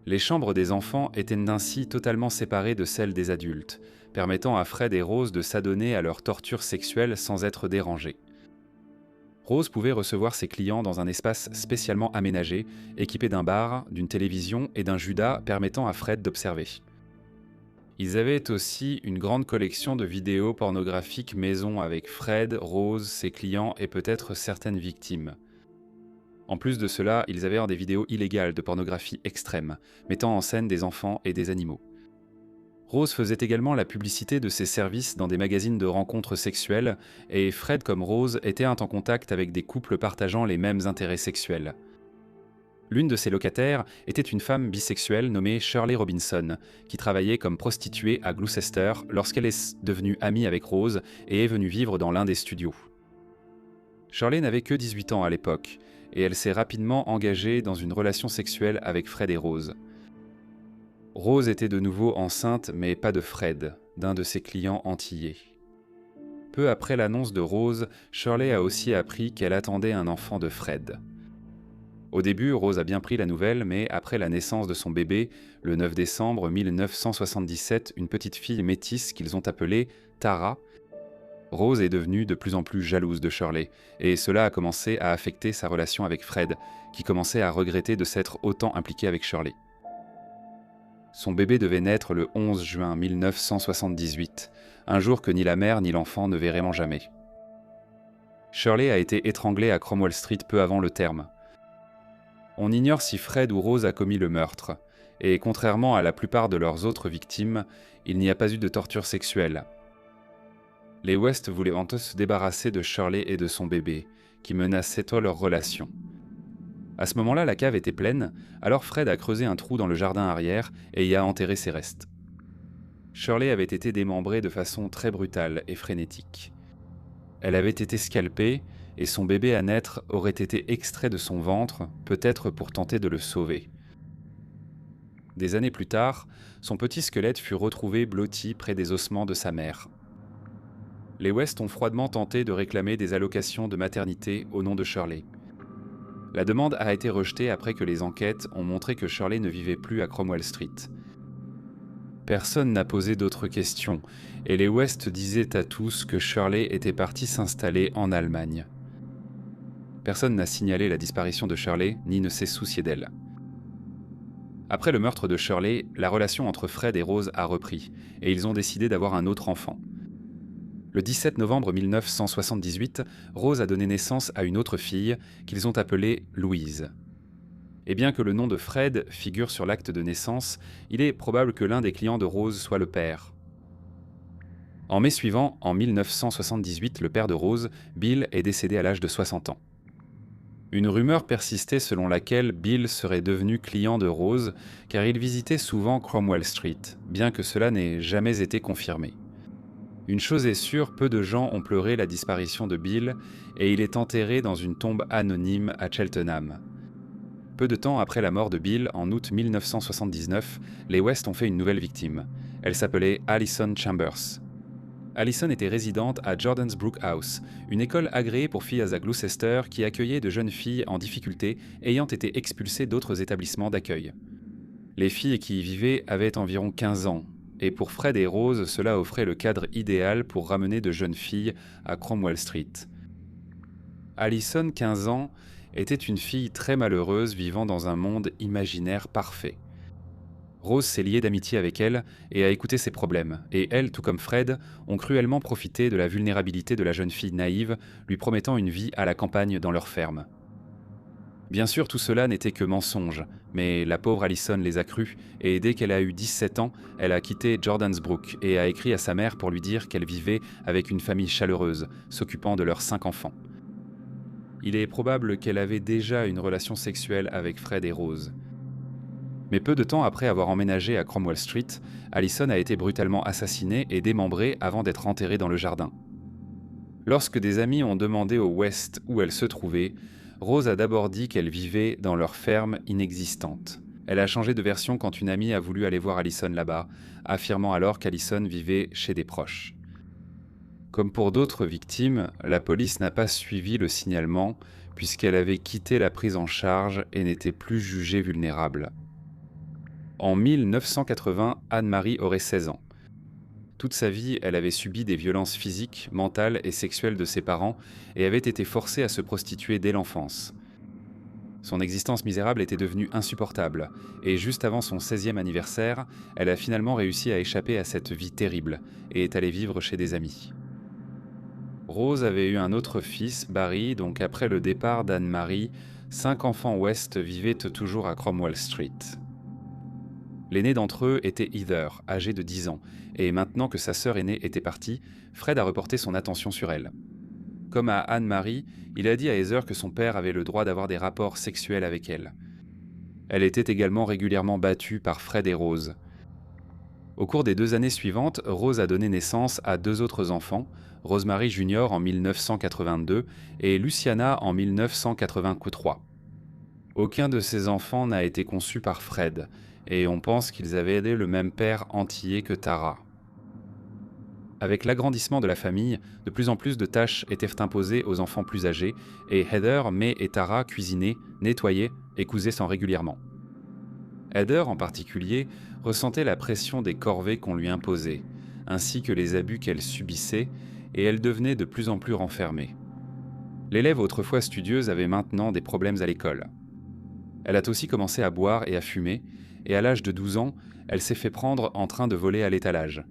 Les chambres des enfants étaient ainsi totalement séparées de celles des adultes, permettant à Fred et Rose de s'adonner à leur torture sexuelle sans être dérangés. Rose pouvait recevoir ses clients dans un espace spécialement aménagé, équipé d'un bar, d'une télévision et d'un judas permettant à Fred d'observer. Ils avaient aussi une grande collection de vidéos pornographiques maison avec Fred, Rose, ses clients et peut-être certaines victimes. En plus de cela, ils avaient des vidéos illégales de pornographie extrême, mettant en scène des enfants et des animaux. Rose faisait également la publicité de ses services dans des magazines de rencontres sexuelles, et Fred comme Rose étaient en contact avec des couples partageant les mêmes intérêts sexuels. L'une de ses locataires était une femme bisexuelle nommée Shirley Robinson, qui travaillait comme prostituée à Gloucester lorsqu'elle est devenue amie avec Rose et est venue vivre dans l'un des studios. Shirley n'avait que 18 ans à l'époque, et elle s'est rapidement engagée dans une relation sexuelle avec Fred et Rose. Rose était de nouveau enceinte, mais pas de Fred, d'un de ses clients antillais. Peu après l'annonce de Rose, Shirley a aussi appris qu'elle attendait un enfant de Fred. Au début, Rose a bien pris la nouvelle, mais après la naissance de son bébé, le 9 décembre 1977, une petite fille métisse qu'ils ont appelée Tara, Rose est devenue de plus en plus jalouse de Shirley, et cela a commencé à affecter sa relation avec Fred, qui commençait à regretter de s'être autant impliqué avec Shirley. Son bébé devait naître le 11 juin 1978, un jour que ni la mère ni l'enfant ne verront jamais. Shirley a été étranglée à Cromwell Street peu avant le terme. On ignore si Fred ou Rose a commis le meurtre, et contrairement à la plupart de leurs autres victimes, il n'y a pas eu de torture sexuelle. Les West voulaient en se débarrasser de Shirley et de son bébé, qui menaçaient leur relation. À ce moment-là, la cave était pleine, alors Fred a creusé un trou dans le jardin arrière et y a enterré ses restes. Shirley avait été démembrée de façon très brutale et frénétique. Elle avait été scalpée et son bébé à naître aurait été extrait de son ventre, peut-être pour tenter de le sauver. Des années plus tard, son petit squelette fut retrouvé blotti près des ossements de sa mère. Les West ont froidement tenté de réclamer des allocations de maternité au nom de Shirley. La demande a été rejetée après que les enquêtes ont montré que Shirley ne vivait plus à Cromwell Street. Personne n'a posé d'autres questions, et les West disaient à tous que Shirley était partie s'installer en Allemagne. Personne n'a signalé la disparition de Shirley, ni ne s'est soucié d'elle. Après le meurtre de Shirley, la relation entre Fred et Rose a repris, et ils ont décidé d'avoir un autre enfant. Le 17 novembre 1978, Rose a donné naissance à une autre fille qu'ils ont appelée Louise. Et bien que le nom de Fred figure sur l'acte de naissance, il est probable que l'un des clients de Rose soit le père. En mai suivant, en 1978, le père de Rose, Bill, est décédé à l'âge de 60 ans. Une rumeur persistait selon laquelle Bill serait devenu client de Rose car il visitait souvent Cromwell Street, bien que cela n'ait jamais été confirmé. Une chose est sûre, peu de gens ont pleuré la disparition de Bill et il est enterré dans une tombe anonyme à Cheltenham. Peu de temps après la mort de Bill, en août 1979, les West ont fait une nouvelle victime. Elle s'appelait Alison Chambers. Alison était résidente à Jordan's Brook House, une école agréée pour filles à Gloucester qui accueillait de jeunes filles en difficulté ayant été expulsées d'autres établissements d'accueil. Les filles qui y vivaient avaient environ 15 ans, et pour Fred et Rose, cela offrait le cadre idéal pour ramener de jeunes filles à Cromwell Street. Alison, 15 ans, était une fille très malheureuse vivant dans un monde imaginaire parfait. Rose s'est liée d'amitié avec elle et a écouté ses problèmes, et elle, tout comme Fred, ont cruellement profité de la vulnérabilité de la jeune fille naïve, lui promettant une vie à la campagne dans leur ferme. Bien sûr, tout cela n'était que mensonge, mais la pauvre Alison les a crus, et dès qu'elle a eu 17 ans, elle a quitté Jordan's Brook et a écrit à sa mère pour lui dire qu'elle vivait avec une famille chaleureuse, s'occupant de leurs 5 enfants. Il est probable qu'elle avait déjà une relation sexuelle avec Fred et Rose. Mais peu de temps après avoir emménagé à Cromwell Street, Alison a été brutalement assassinée et démembrée avant d'être enterrée dans le jardin. Lorsque des amis ont demandé aux West où elle se trouvait, Rose a d'abord dit qu'elle vivait dans leur ferme inexistante. Elle a changé de version quand une amie a voulu aller voir Alison là-bas, affirmant alors qu'Alison vivait chez des proches. Comme pour d'autres victimes, la police n'a pas suivi le signalement puisqu'elle avait quitté la prise en charge et n'était plus jugée vulnérable. En 1980, Anne-Marie aurait 16 ans. Toute sa vie, elle avait subi des violences physiques, mentales et sexuelles de ses parents et avait été forcée à se prostituer dès l'enfance. Son existence misérable était devenue insupportable, et juste avant son 16e anniversaire, elle a finalement réussi à échapper à cette vie terrible et est allée vivre chez des amis. Rose avait eu un autre fils, Barry, donc après le départ d'Anne-Marie, 5 enfants West vivaient toujours à Cromwell Street. L'aîné d'entre eux était Heather, âgée de 10 ans, et maintenant que sa sœur aînée était partie, Fred a reporté son attention sur elle. Comme à Anne-Marie, il a dit à Heather que son père avait le droit d'avoir des rapports sexuels avec elle. Elle était également régulièrement battue par Fred et Rose. Au cours des 2 années suivantes, Rose a donné naissance à 2 autres enfants, Rosemary Jr. en 1982 et Luciana en 1983. Aucun de ces enfants n'a été conçu par Fred, et on pense qu'ils avaient aidé le même père antillais que Tara. Avec l'agrandissement de la famille, de plus en plus de tâches étaient imposées aux enfants plus âgés, et Heather, May et Tara cuisinaient, nettoyaient et cousaient sans régulièrement. Heather, en particulier, ressentait la pression des corvées qu'on lui imposait, ainsi que les abus qu'elle subissait, et elle devenait de plus en plus renfermée. L'élève autrefois studieuse avait maintenant des problèmes à l'école. Elle a aussi commencé à boire et à fumer, et à l'âge de 12 ans, elle s'est fait prendre en train de voler à l'étalage.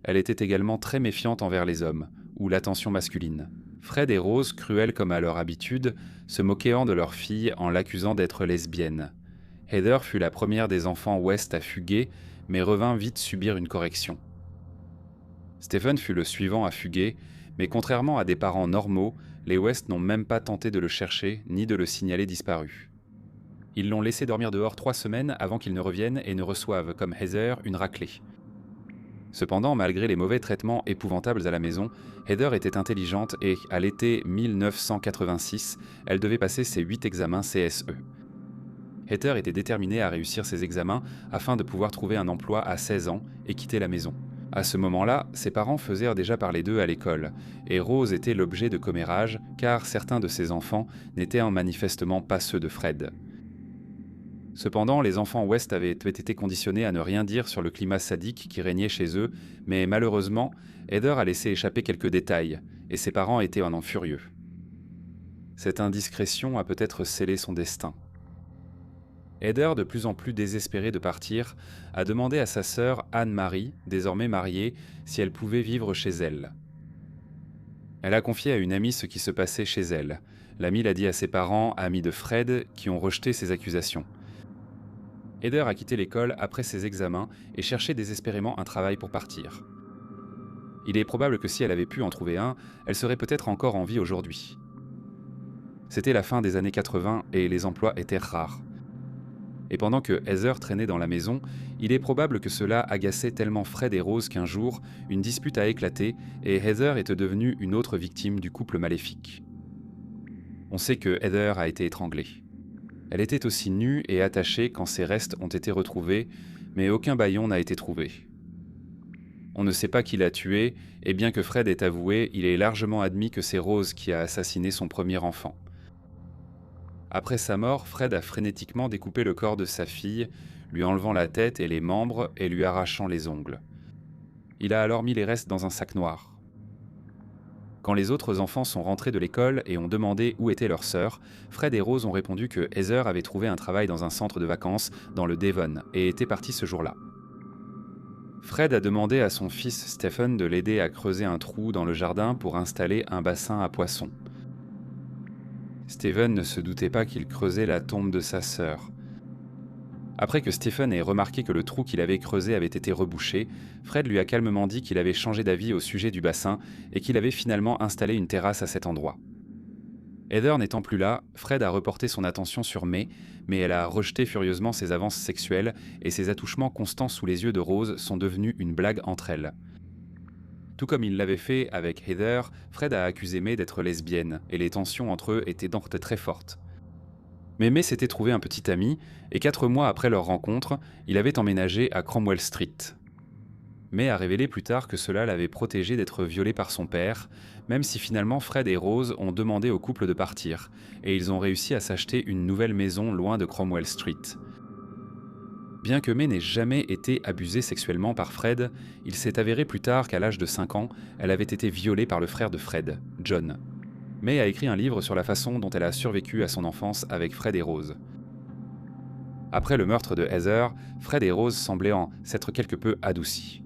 Elle était également très méfiante envers les hommes, ou l'attention masculine. Fred et Rose, cruels comme à leur habitude, se moquaient de leur fille en l'accusant d'être lesbienne. Heather fut la première des enfants West à fuguer, mais revint vite subir une correction. Stephen fut le suivant à fuguer, mais contrairement à des parents normaux, les West n'ont même pas tenté de le chercher ni de le signaler disparu. Ils l'ont laissé dormir dehors 3 semaines avant qu'il ne revienne et ne reçoive, comme Heather, une raclée. Cependant, malgré les mauvais traitements épouvantables à la maison, Heather était intelligente et, à l'été 1986, elle devait passer ses 8 examens CSE. Heather était déterminée à réussir ses examens afin de pouvoir trouver un emploi à 16 ans et quitter la maison. À ce moment-là, ses parents faisaient déjà parler d'eux à l'école, et Rose était l'objet de commérages car certains de ses enfants n'étaient manifestement pas ceux de Fred. Cependant, les enfants West avaient été conditionnés à ne rien dire sur le climat sadique qui régnait chez eux, mais malheureusement, Heather a laissé échapper quelques détails, et ses parents étaient un an furieux. Cette indiscrétion a peut-être scellé son destin. Heather, de plus en plus désespérée de partir, a demandé à sa sœur Anne-Marie, désormais mariée, si elle pouvait vivre chez elle. Elle a confié à une amie ce qui se passait chez elle. L'amie l'a dit à ses parents, amis de Fred, qui ont rejeté ses accusations. Heather a quitté l'école après ses examens et cherchait désespérément un travail pour partir. Il est probable que si elle avait pu en trouver un, elle serait peut-être encore en vie aujourd'hui. C'était la fin des années 80 et les emplois étaient rares. Et pendant que Heather traînait dans la maison, il est probable que cela agaçait tellement Fred et Rose qu'un jour, une dispute a éclaté et Heather est devenue une autre victime du couple maléfique. On sait que Heather a été étranglée. Elle était aussi nue et attachée quand ses restes ont été retrouvés, mais aucun bâillon n'a été trouvé. On ne sait pas qui l'a tuée, et bien que Fred ait avoué, il est largement admis que c'est Rose qui a assassiné son premier enfant. Après sa mort, Fred a frénétiquement découpé le corps de sa fille, lui enlevant la tête et les membres et lui arrachant les ongles. Il a alors mis les restes dans un sac noir. Quand les autres enfants sont rentrés de l'école et ont demandé où était leur sœur, Fred et Rose ont répondu que Heather avait trouvé un travail dans un centre de vacances dans le Devon et était parti ce jour-là. Fred a demandé à son fils Stephen de l'aider à creuser un trou dans le jardin pour installer un bassin à poissons. Stephen ne se doutait pas qu'il creusait la tombe de sa sœur. Après que Stephen ait remarqué que le trou qu'il avait creusé avait été rebouché, Fred lui a calmement dit qu'il avait changé d'avis au sujet du bassin et qu'il avait finalement installé une terrasse à cet endroit. Heather n'étant plus là, Fred a reporté son attention sur May, mais elle a rejeté furieusement ses avances sexuelles et ses attouchements constants sous les yeux de Rose sont devenus une blague entre elles. Tout comme il l'avait fait avec Heather, Fred a accusé May d'être lesbienne et les tensions entre eux étaient donc très fortes. Mais May s'était trouvé un petit ami, et 4 mois après leur rencontre, il avait emménagé à Cromwell Street. May a révélé plus tard que cela l'avait protégé d'être violée par son père, même si finalement Fred et Rose ont demandé au couple de partir, et ils ont réussi à s'acheter une nouvelle maison loin de Cromwell Street. Bien que May n'ait jamais été abusée sexuellement par Fred, il s'est avéré plus tard qu'à l'âge de 5 ans, elle avait été violée par le frère de Fred, John. May a écrit un livre sur la façon dont elle a survécu à son enfance avec Fred et Rose. Après le meurtre de Heather, Fred et Rose semblaient s'être quelque peu adoucis.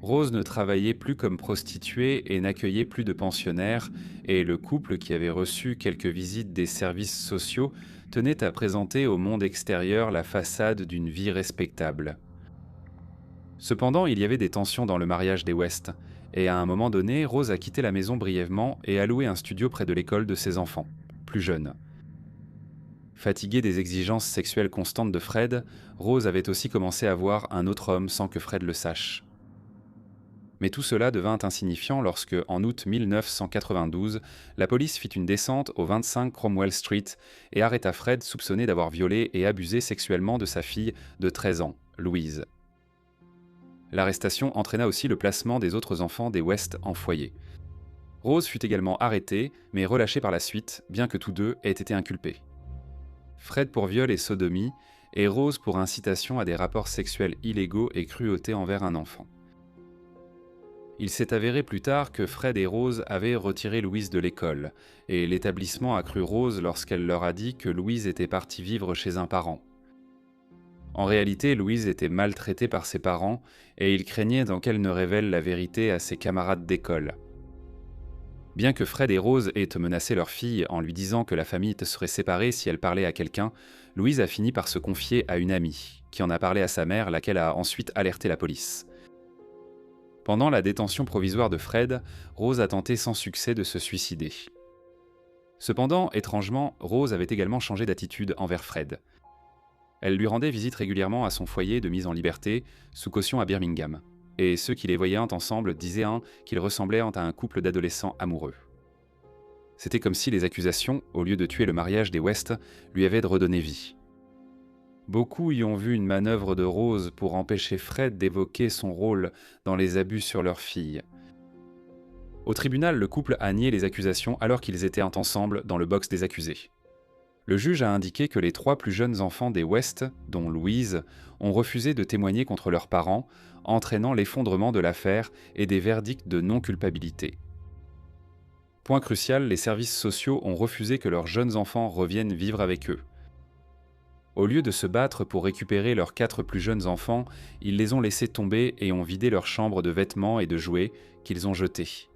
Rose ne travaillait plus comme prostituée et n'accueillait plus de pensionnaires, et le couple, qui avait reçu quelques visites des services sociaux, tenait à présenter au monde extérieur la façade d'une vie respectable. Cependant, il y avait des tensions dans le mariage des West, et à un moment donné, Rose a quitté la maison brièvement et a loué un studio près de l'école de ses enfants, plus jeunes. Fatiguée des exigences sexuelles constantes de Fred, Rose avait aussi commencé à voir un autre homme sans que Fred le sache. Mais tout cela devint insignifiant lorsque, en août 1992, la police fit une descente au 25 Cromwell Street et arrêta Fred soupçonné d'avoir violé et abusé sexuellement de sa fille de 13 ans, Louise. L'arrestation entraîna aussi le placement des autres enfants des West en foyer. Rose fut également arrêtée, mais relâchée par la suite, bien que tous deux aient été inculpés. Fred pour viol et sodomie, et Rose pour incitation à des rapports sexuels illégaux et cruauté envers un enfant. Il s'est avéré plus tard que Fred et Rose avaient retiré Louise de l'école, et l'établissement a cru Rose lorsqu'elle leur a dit que Louise était partie vivre chez un parent. En réalité, Louise était maltraitée par ses parents, et ils craignaient donc qu'elle ne révèle la vérité à ses camarades d'école. Bien que Fred et Rose aient menacé leur fille en lui disant que la famille serait séparée si elle parlait à quelqu'un, Louise a fini par se confier à une amie, qui en a parlé à sa mère, laquelle a ensuite alerté la police. Pendant la détention provisoire de Fred, Rose a tenté sans succès de se suicider. Cependant, étrangement, Rose avait également changé d'attitude envers Fred. Elle lui rendait visite régulièrement à son foyer de mise en liberté, sous caution à Birmingham, et ceux qui les voyaient ensemble disaient qu'ils ressemblaient à un couple d'adolescents amoureux. C'était comme si les accusations, au lieu de tuer le mariage des West, lui avaient redonné vie. Beaucoup y ont vu une manœuvre de Rose pour empêcher Fred d'évoquer son rôle dans les abus sur leur fille. Au tribunal, le couple a nié les accusations alors qu'ils étaient ensemble dans le box des accusés. Le juge a indiqué que les 3 plus jeunes enfants des West, dont Louise, ont refusé de témoigner contre leurs parents, entraînant l'effondrement de l'affaire et des verdicts de non-culpabilité. Point crucial, les services sociaux ont refusé que leurs jeunes enfants reviennent vivre avec eux. Au lieu de se battre pour récupérer leurs 4 plus jeunes enfants, ils les ont laissés tomber et ont vidé leur chambre de vêtements et de jouets qu'ils ont jetés.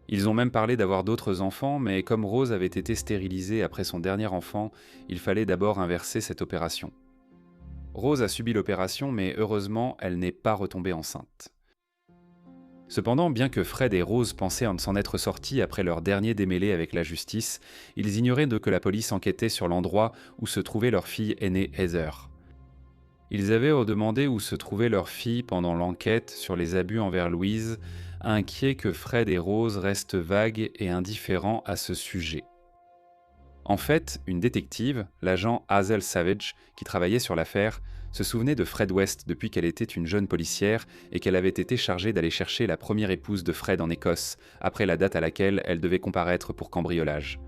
Ils ont même parlé d'avoir d'autres enfants, mais comme Rose avait été stérilisée après son dernier enfant, il fallait d'abord inverser cette opération. Rose a subi l'opération, mais heureusement, elle n'est pas retombée enceinte. Cependant, bien que Fred et Rose pensaient en s'en être sortis après leur dernier démêlé avec la justice, ils ignoraient que la police enquêtait sur l'endroit où se trouvait leur fille aînée Heather. Ils avaient demandé où se trouvait leur fille pendant l'enquête sur les abus envers Louise, inquiets que Fred et Rose restent vagues et indifférents à ce sujet. En fait, une détective, l'agent Hazel Savage, qui travaillait sur l'affaire, se souvenait de Fred West depuis qu'elle était une jeune policière et qu'elle avait été chargée d'aller chercher la première épouse de Fred en Écosse, après la date à laquelle elle devait comparaître pour cambriolage.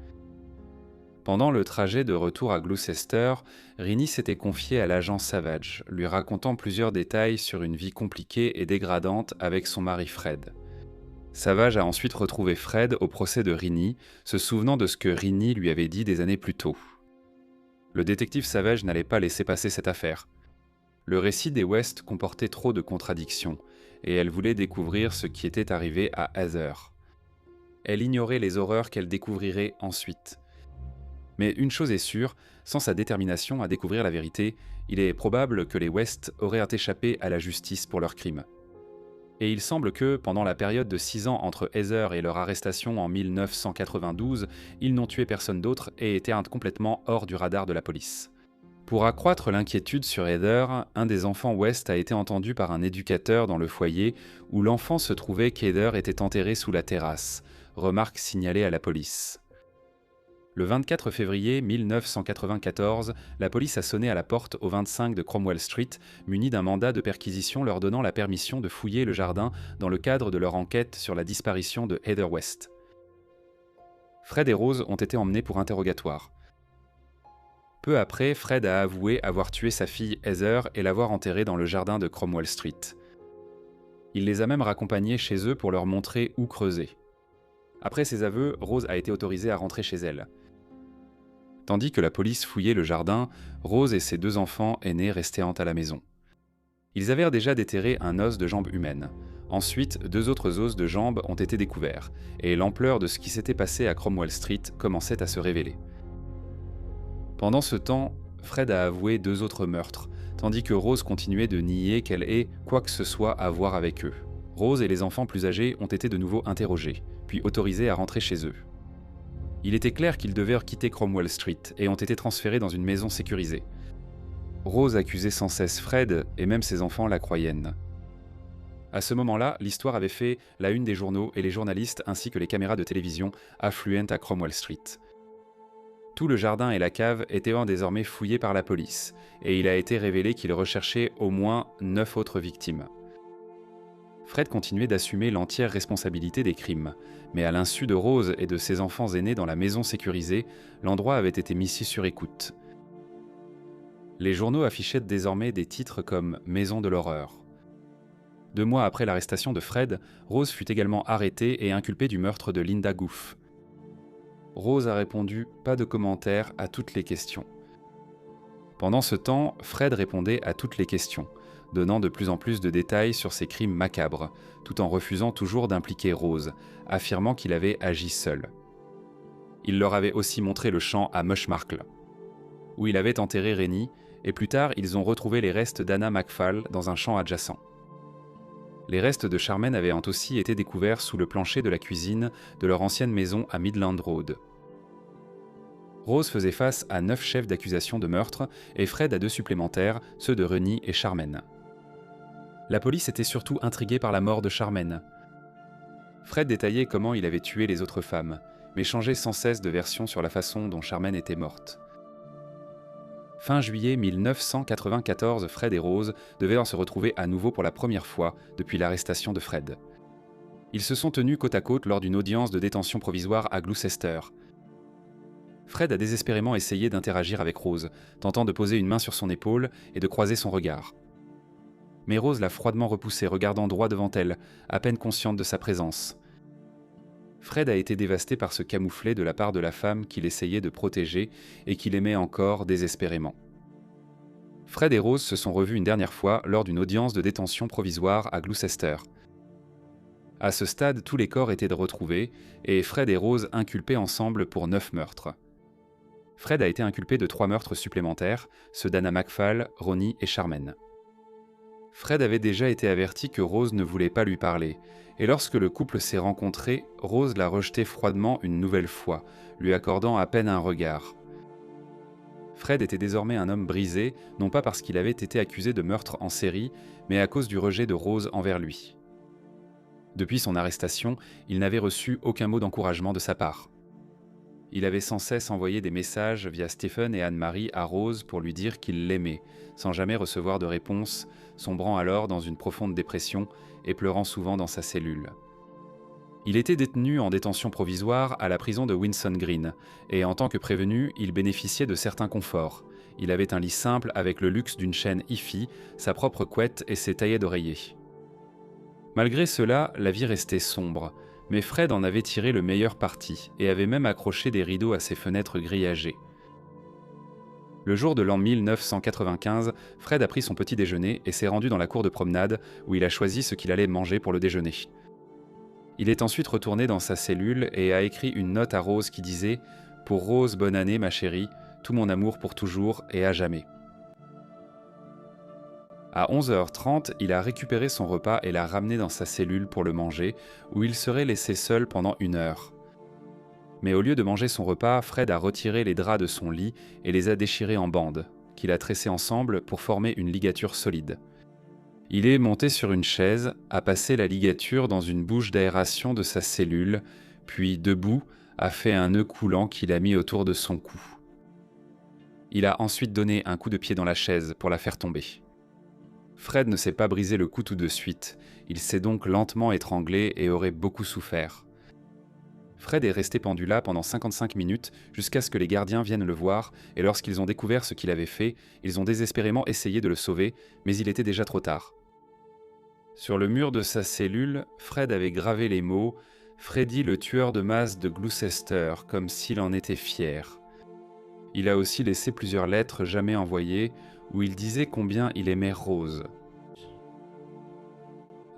Pendant le trajet de retour à Gloucester, Rinnie s'était confiée à l'agent Savage, lui racontant plusieurs détails sur une vie compliquée et dégradante avec son mari Fred. Savage a ensuite retrouvé Fred au procès de Rinnie, se souvenant de ce que Rinnie lui avait dit des années plus tôt. Le détective Savage n'allait pas laisser passer cette affaire. Le récit des West comportait trop de contradictions, et elle voulait découvrir ce qui était arrivé à Heather. Elle ignorait les horreurs qu'elle découvrirait ensuite. Mais une chose est sûre, sans sa détermination à découvrir la vérité, il est probable que les West auraient échappé à la justice pour leurs crimes. Et il semble que, pendant la période de 6 ans entre Heather et leur arrestation en 1992, ils n'ont tué personne d'autre et étaient complètement hors du radar de la police. Pour accroître l'inquiétude sur Heather, un des enfants West a été entendu par un éducateur dans le foyer où l'enfant se trouvait qu'Heather était enterrée sous la terrasse, remarque signalée à la police. Le 24 février 1994, la police a sonné à la porte au 25 de Cromwell Street, munie d'un mandat de perquisition leur donnant la permission de fouiller le jardin dans le cadre de leur enquête sur la disparition de Heather West. Fred et Rose ont été emmenés pour interrogatoire. Peu après, Fred a avoué avoir tué sa fille Heather et l'avoir enterrée dans le jardin de Cromwell Street. Il les a même raccompagnés chez eux pour leur montrer où creuser. Après ses aveux, Rose a été autorisée à rentrer chez elle. Tandis que la police fouillait le jardin, Rose et ses 2 enfants aînés restaient à la maison. Ils avaient déjà déterré un os de jambe humaine. Ensuite, 2 autres os de jambes ont été découverts, et l'ampleur de ce qui s'était passé à Cromwell Street commençait à se révéler. Pendant ce temps, Fred a avoué 2 autres meurtres, tandis que Rose continuait de nier qu'elle ait quoi que ce soit à voir avec eux. Rose et les enfants plus âgés ont été de nouveau interrogés, puis autorisés à rentrer chez eux. Il était clair qu'ils devaient quitter Cromwell Street et ont été transférés dans une maison sécurisée. Rose accusait sans cesse Fred et même ses enfants la croyaient. À ce moment-là, l'histoire avait fait la une des journaux et les journalistes ainsi que les caméras de télévision affluent à Cromwell Street. Tout le jardin et la cave étaient désormais fouillés par la police, et il a été révélé qu'il recherchait au moins 9 autres victimes. Fred continuait d'assumer l'entière responsabilité des crimes, mais à l'insu de Rose et de ses enfants aînés dans la maison sécurisée, l'endroit avait été mis sur écoute. Les journaux affichaient désormais des titres comme « Maison de l'horreur ». 2 mois après l'arrestation de Fred, Rose fut également arrêtée et inculpée du meurtre de Linda Goof. Rose a répondu « pas de commentaires » à toutes les questions. Pendant ce temps, Fred répondait à toutes les questions, donnant de plus en plus de détails sur ses crimes macabres, tout en refusant toujours d'impliquer Rose, affirmant qu'il avait agi seul. Il leur avait aussi montré le champ à Mushmarcle, où il avait enterré Rennie, et plus tard ils ont retrouvé les restes d'Anna MacPhail dans un champ adjacent. Les restes de Charmaine avaient aussi été découverts sous le plancher de la cuisine de leur ancienne maison à Midland Road. Rose faisait face à 9 chefs d'accusation de meurtre et Fred à 2 supplémentaires, ceux de Rennie et Charmaine. La police était surtout intriguée par la mort de Charmaine. Fred détaillait comment il avait tué les autres femmes, mais changeait sans cesse de version sur la façon dont Charmaine était morte. Fin juillet 1994, Fred et Rose devaient se retrouver à nouveau pour la première fois depuis l'arrestation de Fred. Ils se sont tenus côte à côte lors d'une audience de détention provisoire à Gloucester. Fred a désespérément essayé d'interagir avec Rose, tentant de poser une main sur son épaule et de croiser son regard. Mais Rose l'a froidement repoussé, regardant droit devant elle, à peine consciente de sa présence. Fred a été dévasté par ce camouflet de la part de la femme qu'il essayait de protéger et qu'il aimait encore désespérément. Fred et Rose se sont revus une dernière fois lors d'une audience de détention provisoire à Gloucester. À ce stade, tous les corps étaient retrouvés et Fred et Rose inculpés ensemble pour 9 meurtres. Fred a été inculpé de 3 meurtres supplémentaires, ceux d'Anna MacPhail, Ronnie et Charmaine. Fred avait déjà été averti que Rose ne voulait pas lui parler, et lorsque le couple s'est rencontré, Rose l'a rejeté froidement une nouvelle fois, lui accordant à peine un regard. Fred était désormais un homme brisé, non pas parce qu'il avait été accusé de meurtre en série, mais à cause du rejet de Rose envers lui. Depuis son arrestation, il n'avait reçu aucun mot d'encouragement de sa part. Il avait sans cesse envoyé des messages via Stephen et Anne-Marie à Rose pour lui dire qu'il l'aimait, sans jamais recevoir de réponse, sombrant alors dans une profonde dépression et pleurant souvent dans sa cellule. Il était détenu en détention provisoire à la prison de Winson Green, et en tant que prévenu, il bénéficiait de certains conforts. Il avait un lit simple avec le luxe d'une chaîne hi-fi, sa propre couette et ses taillets d'oreiller. Malgré cela, la vie restait sombre, mais Fred en avait tiré le meilleur parti et avait même accroché des rideaux à ses fenêtres grillagées. Le jour de l'an 1995, Fred a pris son petit déjeuner et s'est rendu dans la cour de promenade où il a choisi ce qu'il allait manger pour le déjeuner. Il est ensuite retourné dans sa cellule et a écrit une note à Rose qui disait « Pour Rose, bonne année ma chérie, tout mon amour pour toujours et à jamais ». À 11h30, il a récupéré son repas et l'a ramené dans sa cellule pour le manger, où il serait laissé seul pendant 1 heure. Mais au lieu de manger son repas, Fred a retiré les draps de son lit et les a déchirés en bandes, qu'il a tressés ensemble pour former une ligature solide. Il est monté sur une chaise, a passé la ligature dans une bouche d'aération de sa cellule, puis, debout, a fait un nœud coulant qu'il a mis autour de son cou. Il a ensuite donné un coup de pied dans la chaise pour la faire tomber. Fred ne s'est pas brisé le cou tout de suite, il s'est donc lentement étranglé et aurait beaucoup souffert. Fred est resté pendu là pendant 55 minutes jusqu'à ce que les gardiens viennent le voir et lorsqu'ils ont découvert ce qu'il avait fait, ils ont désespérément essayé de le sauver, mais il était déjà trop tard. Sur le mur de sa cellule, Fred avait gravé les mots « Freddy le tueur de masse de Gloucester » comme s'il en était fier. Il a aussi laissé plusieurs lettres jamais envoyées où il disait combien il aimait Rose.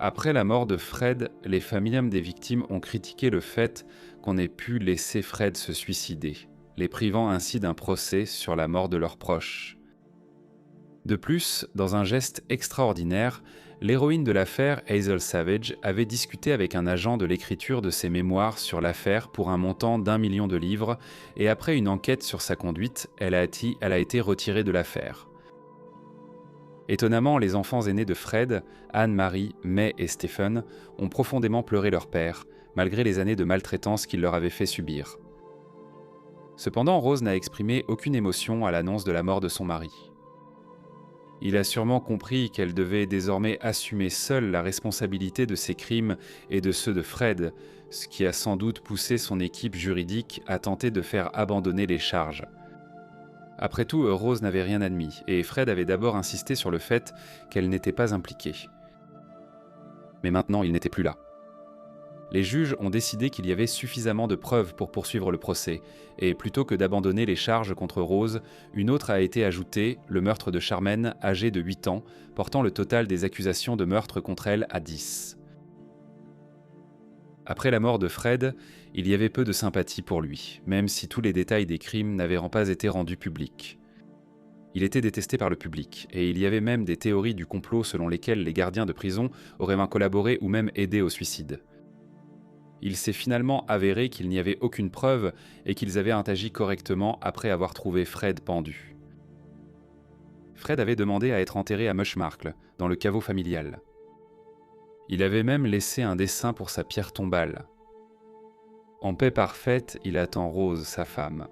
Après la mort de Fred, les familles des victimes ont critiqué le fait qu'on ait pu laisser Fred se suicider, les privant ainsi d'un procès sur la mort de leurs proches. De plus, dans un geste extraordinaire, l'héroïne de l'affaire, Hazel Savage, avait discuté avec un agent de l'écriture de ses mémoires sur l'affaire pour un montant d'1 million de livres, et après une enquête sur sa conduite, elle a été retirée de l'affaire. Étonnamment, les enfants aînés de Fred, Anne-Marie, May et Stephen, ont profondément pleuré leur père, malgré les années de maltraitance qu'il leur avait fait subir. Cependant, Rose n'a exprimé aucune émotion à l'annonce de la mort de son mari. Il a sûrement compris qu'elle devait désormais assumer seule la responsabilité de ses crimes et de ceux de Fred, ce qui a sans doute poussé son équipe juridique à tenter de faire abandonner les charges. Après tout, Rose n'avait rien admis, et Fred avait d'abord insisté sur le fait qu'elle n'était pas impliquée. Mais maintenant, il n'était plus là. Les juges ont décidé qu'il y avait suffisamment de preuves pour poursuivre le procès, et plutôt que d'abandonner les charges contre Rose, une autre a été ajoutée, le meurtre de Charmaine, âgée de 8 ans, portant le total des accusations de meurtre contre elle à 10. Après la mort de Fred, il y avait peu de sympathie pour lui, même si tous les détails des crimes n'avaient pas été rendus publics. Il était détesté par le public, et il y avait même des théories du complot selon lesquelles les gardiens de prison auraient collaboré ou même aidé au suicide. Il s'est finalement avéré qu'il n'y avait aucune preuve et qu'ils avaient agi correctement après avoir trouvé Fred pendu. Fred avait demandé à être enterré à Mushmark, dans le caveau familial. Il avait même laissé un dessin pour sa pierre tombale. En paix parfaite, il attend Rose, sa femme.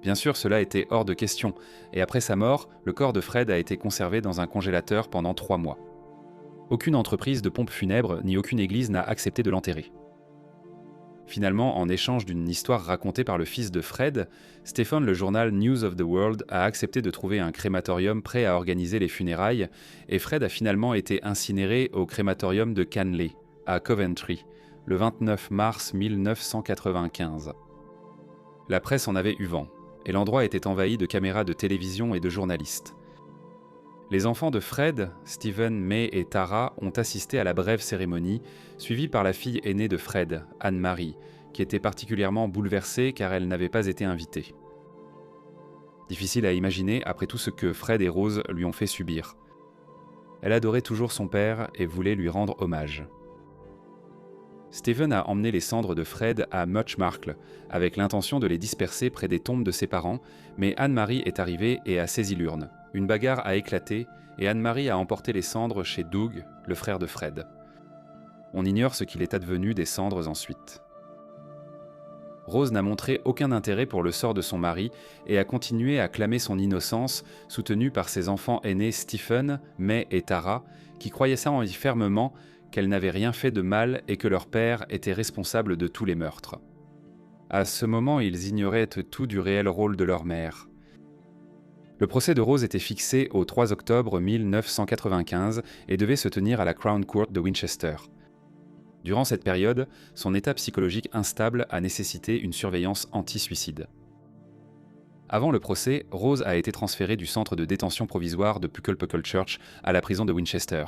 Bien sûr, cela était hors de question, et après sa mort, le corps de Fred a été conservé dans un congélateur pendant 3 mois. Aucune entreprise de pompes funèbres ni aucune église n'a accepté de l'enterrer. Finalement, en échange d'une histoire racontée par le fils de Fred, Stephen, le journal News of the World, a accepté de trouver un crématorium prêt à organiser les funérailles, et Fred a finalement été incinéré au crématorium de Canley, à Coventry, le 29 mars 1995. La presse en avait eu vent, et l'endroit était envahi de caméras de télévision et de journalistes. Les enfants de Fred, Stephen, May et Tara, ont assisté à la brève cérémonie, suivie par la fille aînée de Fred, Anne-Marie, qui était particulièrement bouleversée car elle n'avait pas été invitée. Difficile à imaginer après tout ce que Fred et Rose lui ont fait subir. Elle adorait toujours son père et voulait lui rendre hommage. Stephen a emmené les cendres de Fred à Mushmark avec l'intention de les disperser près des tombes de ses parents, mais Anne-Marie est arrivée et a saisi l'urne. Une bagarre a éclaté et Anne-Marie a emporté les cendres chez Doug, le frère de Fred. On ignore ce qu'il est advenu des cendres ensuite. Rose n'a montré aucun intérêt pour le sort de son mari et a continué à clamer son innocence, soutenue par ses enfants aînés Stephen, May et Tara, qui croyaient ça fermement qu'elle n'avait rien fait de mal et que leur père était responsable de tous les meurtres. À ce moment, ils ignoraient tout du réel rôle de leur mère. Le procès de Rose était fixé au 3 octobre 1995 et devait se tenir à la Crown Court de Winchester. Durant cette période, son état psychologique instable a nécessité une surveillance anti-suicide. Avant le procès, Rose a été transférée du centre de détention provisoire de Pucklepuckle Church à la prison de Winchester.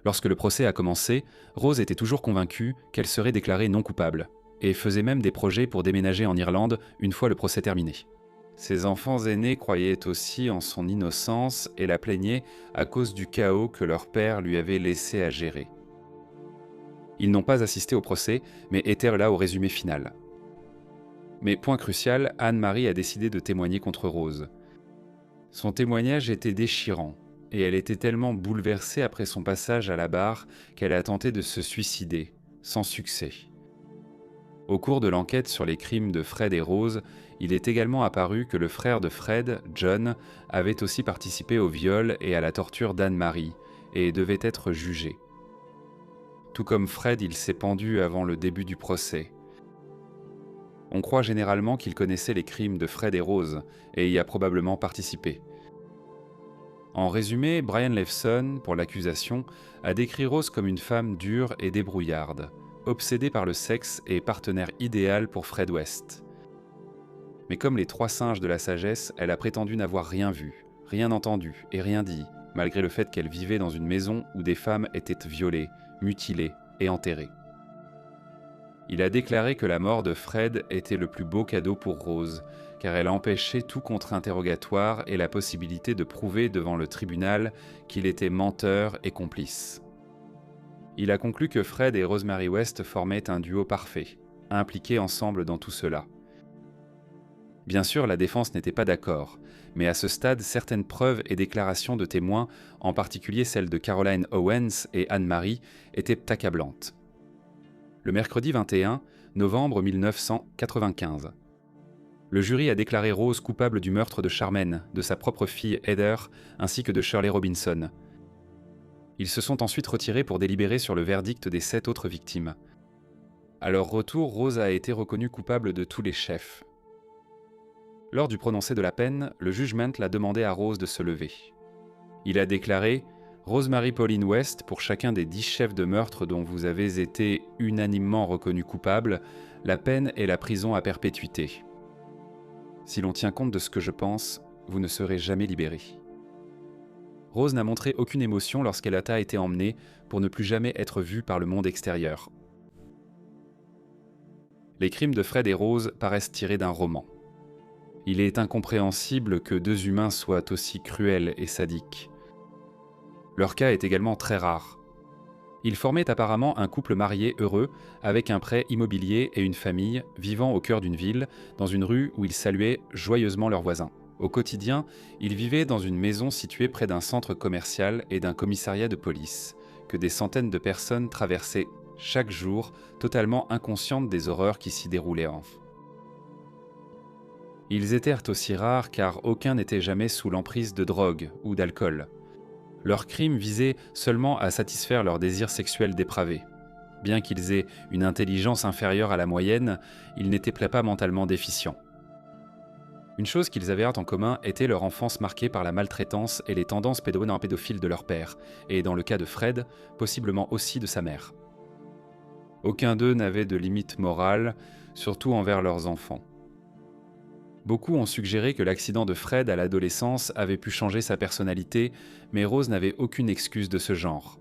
Lorsque le procès a commencé, Rose était toujours convaincue qu'elle serait déclarée non coupable, et faisait même des projets pour déménager en Irlande une fois le procès terminé. Ses enfants aînés croyaient aussi en son innocence et la plaignaient à cause du chaos que leur père lui avait laissé à gérer. Ils n'ont pas assisté au procès, mais étaient là au résumé final. Mais point crucial, Anne-Marie a décidé de témoigner contre Rose. Son témoignage était déchirant, et elle était tellement bouleversée après son passage à la barre qu'elle a tenté de se suicider, sans succès. Au cours de l'enquête sur les crimes de Fred et Rose, il est également apparu que le frère de Fred, John, avait aussi participé au viol et à la torture d'Anne-Marie, et devait être jugé. Tout comme Fred, il s'est pendu avant le début du procès. On croit généralement qu'il connaissait les crimes de Fred et Rose, et y a probablement participé. En résumé, Brian Levson, pour l'accusation, a décrit Rose comme une femme dure et débrouillarde, obsédée par le sexe et partenaire idéal pour Fred West. Mais comme les 3 singes de la sagesse, elle a prétendu n'avoir rien vu, rien entendu et rien dit, malgré le fait qu'elle vivait dans une maison où des femmes étaient violées, mutilées et enterrées. Il a déclaré que la mort de Fred était le plus beau cadeau pour Rose, car elle empêchait tout contre-interrogatoire et la possibilité de prouver devant le tribunal qu'il était menteur et complice. Il a conclu que Fred et Rosemary West formaient un duo parfait, impliqués ensemble dans tout cela. Bien sûr, la défense n'était pas d'accord, mais à ce stade, certaines preuves et déclarations de témoins, en particulier celles de Caroline Owens et Anne-Marie, étaient accablantes. Le mercredi 21 novembre 1995, le jury a déclaré Rose coupable du meurtre de Charmaine, de sa propre fille Heather, ainsi que de Shirley Robinson. Ils se sont ensuite retirés pour délibérer sur le verdict des 7 autres victimes. À leur retour, Rose a été reconnue coupable de tous les chefs. Lors du prononcé de la peine, le juge Mantle a demandé à Rose de se lever. Il a déclaré « Rosemary Pauline West, pour chacun des 10 chefs de meurtre dont vous avez été unanimement reconnus coupables, la peine est la prison à perpétuité. Si l'on tient compte de ce que je pense, vous ne serez jamais libéré. » Rose n'a montré aucune émotion lorsqu'elle a été emmenée pour ne plus jamais être vue par le monde extérieur. Les crimes de Fred et Rose paraissent tirés d'un roman. Il est incompréhensible que 2 humains soient aussi cruels et sadiques. Leur cas est également très rare. Ils formaient apparemment un couple marié heureux, avec un prêt immobilier et une famille, vivant au cœur d'une ville, dans une rue où ils saluaient joyeusement leurs voisins. Au quotidien, ils vivaient dans une maison située près d'un centre commercial et d'un commissariat de police, que des centaines de personnes traversaient chaque jour, totalement inconscientes des horreurs qui s'y déroulaient. Ils étaient aussi rares car aucun n'était jamais sous l'emprise de drogue ou d'alcool. Leurs crimes visaient seulement à satisfaire leurs désirs sexuels dépravés. Bien qu'ils aient une intelligence inférieure à la moyenne, ils n'étaient pas mentalement déficients. Une chose qu'ils avaient en commun était leur enfance marquée par la maltraitance et les tendances pédophiles de leur père, et dans le cas de Fred, possiblement aussi de sa mère. Aucun d'eux n'avait de limite morale, surtout envers leurs enfants. Beaucoup ont suggéré que l'accident de Fred à l'adolescence avait pu changer sa personnalité, mais Rose n'avait aucune excuse de ce genre.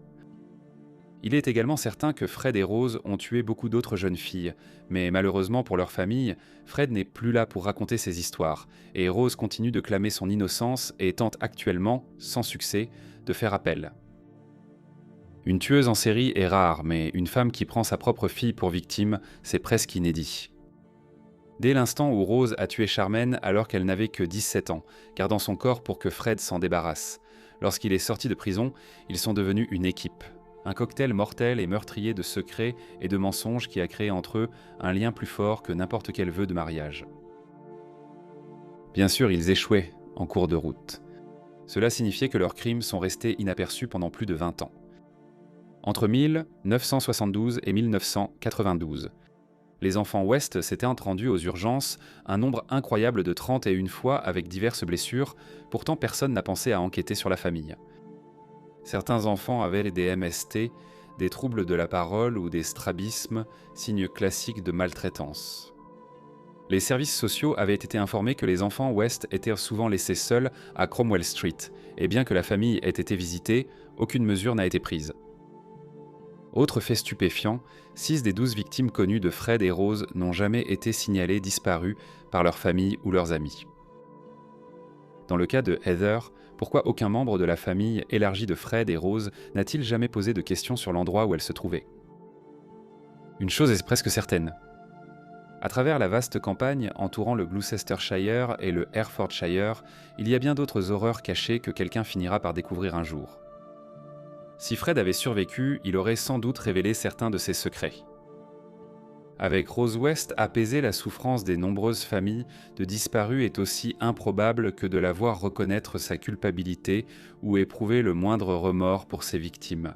Il est également certain que Fred et Rose ont tué beaucoup d'autres jeunes filles, mais malheureusement pour leur famille, Fred n'est plus là pour raconter ses histoires, et Rose continue de clamer son innocence et tente actuellement, sans succès, de faire appel. Une tueuse en série est rare, mais une femme qui prend sa propre fille pour victime, c'est presque inédit. Dès l'instant où Rose a tué Charmaine alors qu'elle n'avait que 17 ans, gardant son corps pour que Fred s'en débarrasse. Lorsqu'il est sorti de prison, ils sont devenus une équipe. Un cocktail mortel et meurtrier de secrets et de mensonges qui a créé entre eux un lien plus fort que n'importe quel vœu de mariage. Bien sûr, ils échouaient en cours de route. Cela signifiait que leurs crimes sont restés inaperçus pendant plus de 20 ans. Entre 1972 et 1992, les enfants West s'étaient rendus aux urgences un nombre incroyable de 31 fois avec diverses blessures, pourtant personne n'a pensé à enquêter sur la famille. Certains enfants avaient des MST, des troubles de la parole ou des strabismes, signes classiques de maltraitance. Les services sociaux avaient été informés que les enfants West étaient souvent laissés seuls à Cromwell Street, et bien que la famille ait été visitée, aucune mesure n'a été prise. Autre fait stupéfiant, 6 des 12 victimes connues de Fred et Rose n'ont jamais été signalées disparues par leur famille ou leurs amis. Dans le cas de Heather, pourquoi aucun membre de la famille élargie de Fred et Rose n'a-t-il jamais posé de questions sur l'endroit où elle se trouvait ? Une chose est presque certaine. À travers la vaste campagne entourant le Gloucestershire et le Herefordshire, il y a bien d'autres horreurs cachées que quelqu'un finira par découvrir un jour. Si Fred avait survécu, il aurait sans doute révélé certains de ses secrets. Avec Rose West, apaiser la souffrance des nombreuses familles de disparus est aussi improbable que de la voir reconnaître sa culpabilité ou éprouver le moindre remords pour ses victimes.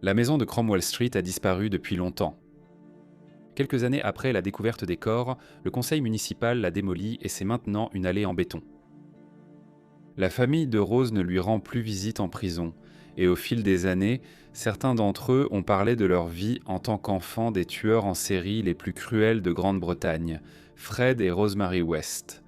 La maison de Cromwell Street a disparu depuis longtemps. Quelques années après la découverte des corps, le conseil municipal l'a démolie et c'est maintenant une allée en béton. La famille de Rose ne lui rend plus visite en prison, et au fil des années, certains d'entre eux ont parlé de leur vie en tant qu'enfants des tueurs en série les plus cruels de Grande-Bretagne, Fred et Rosemary West.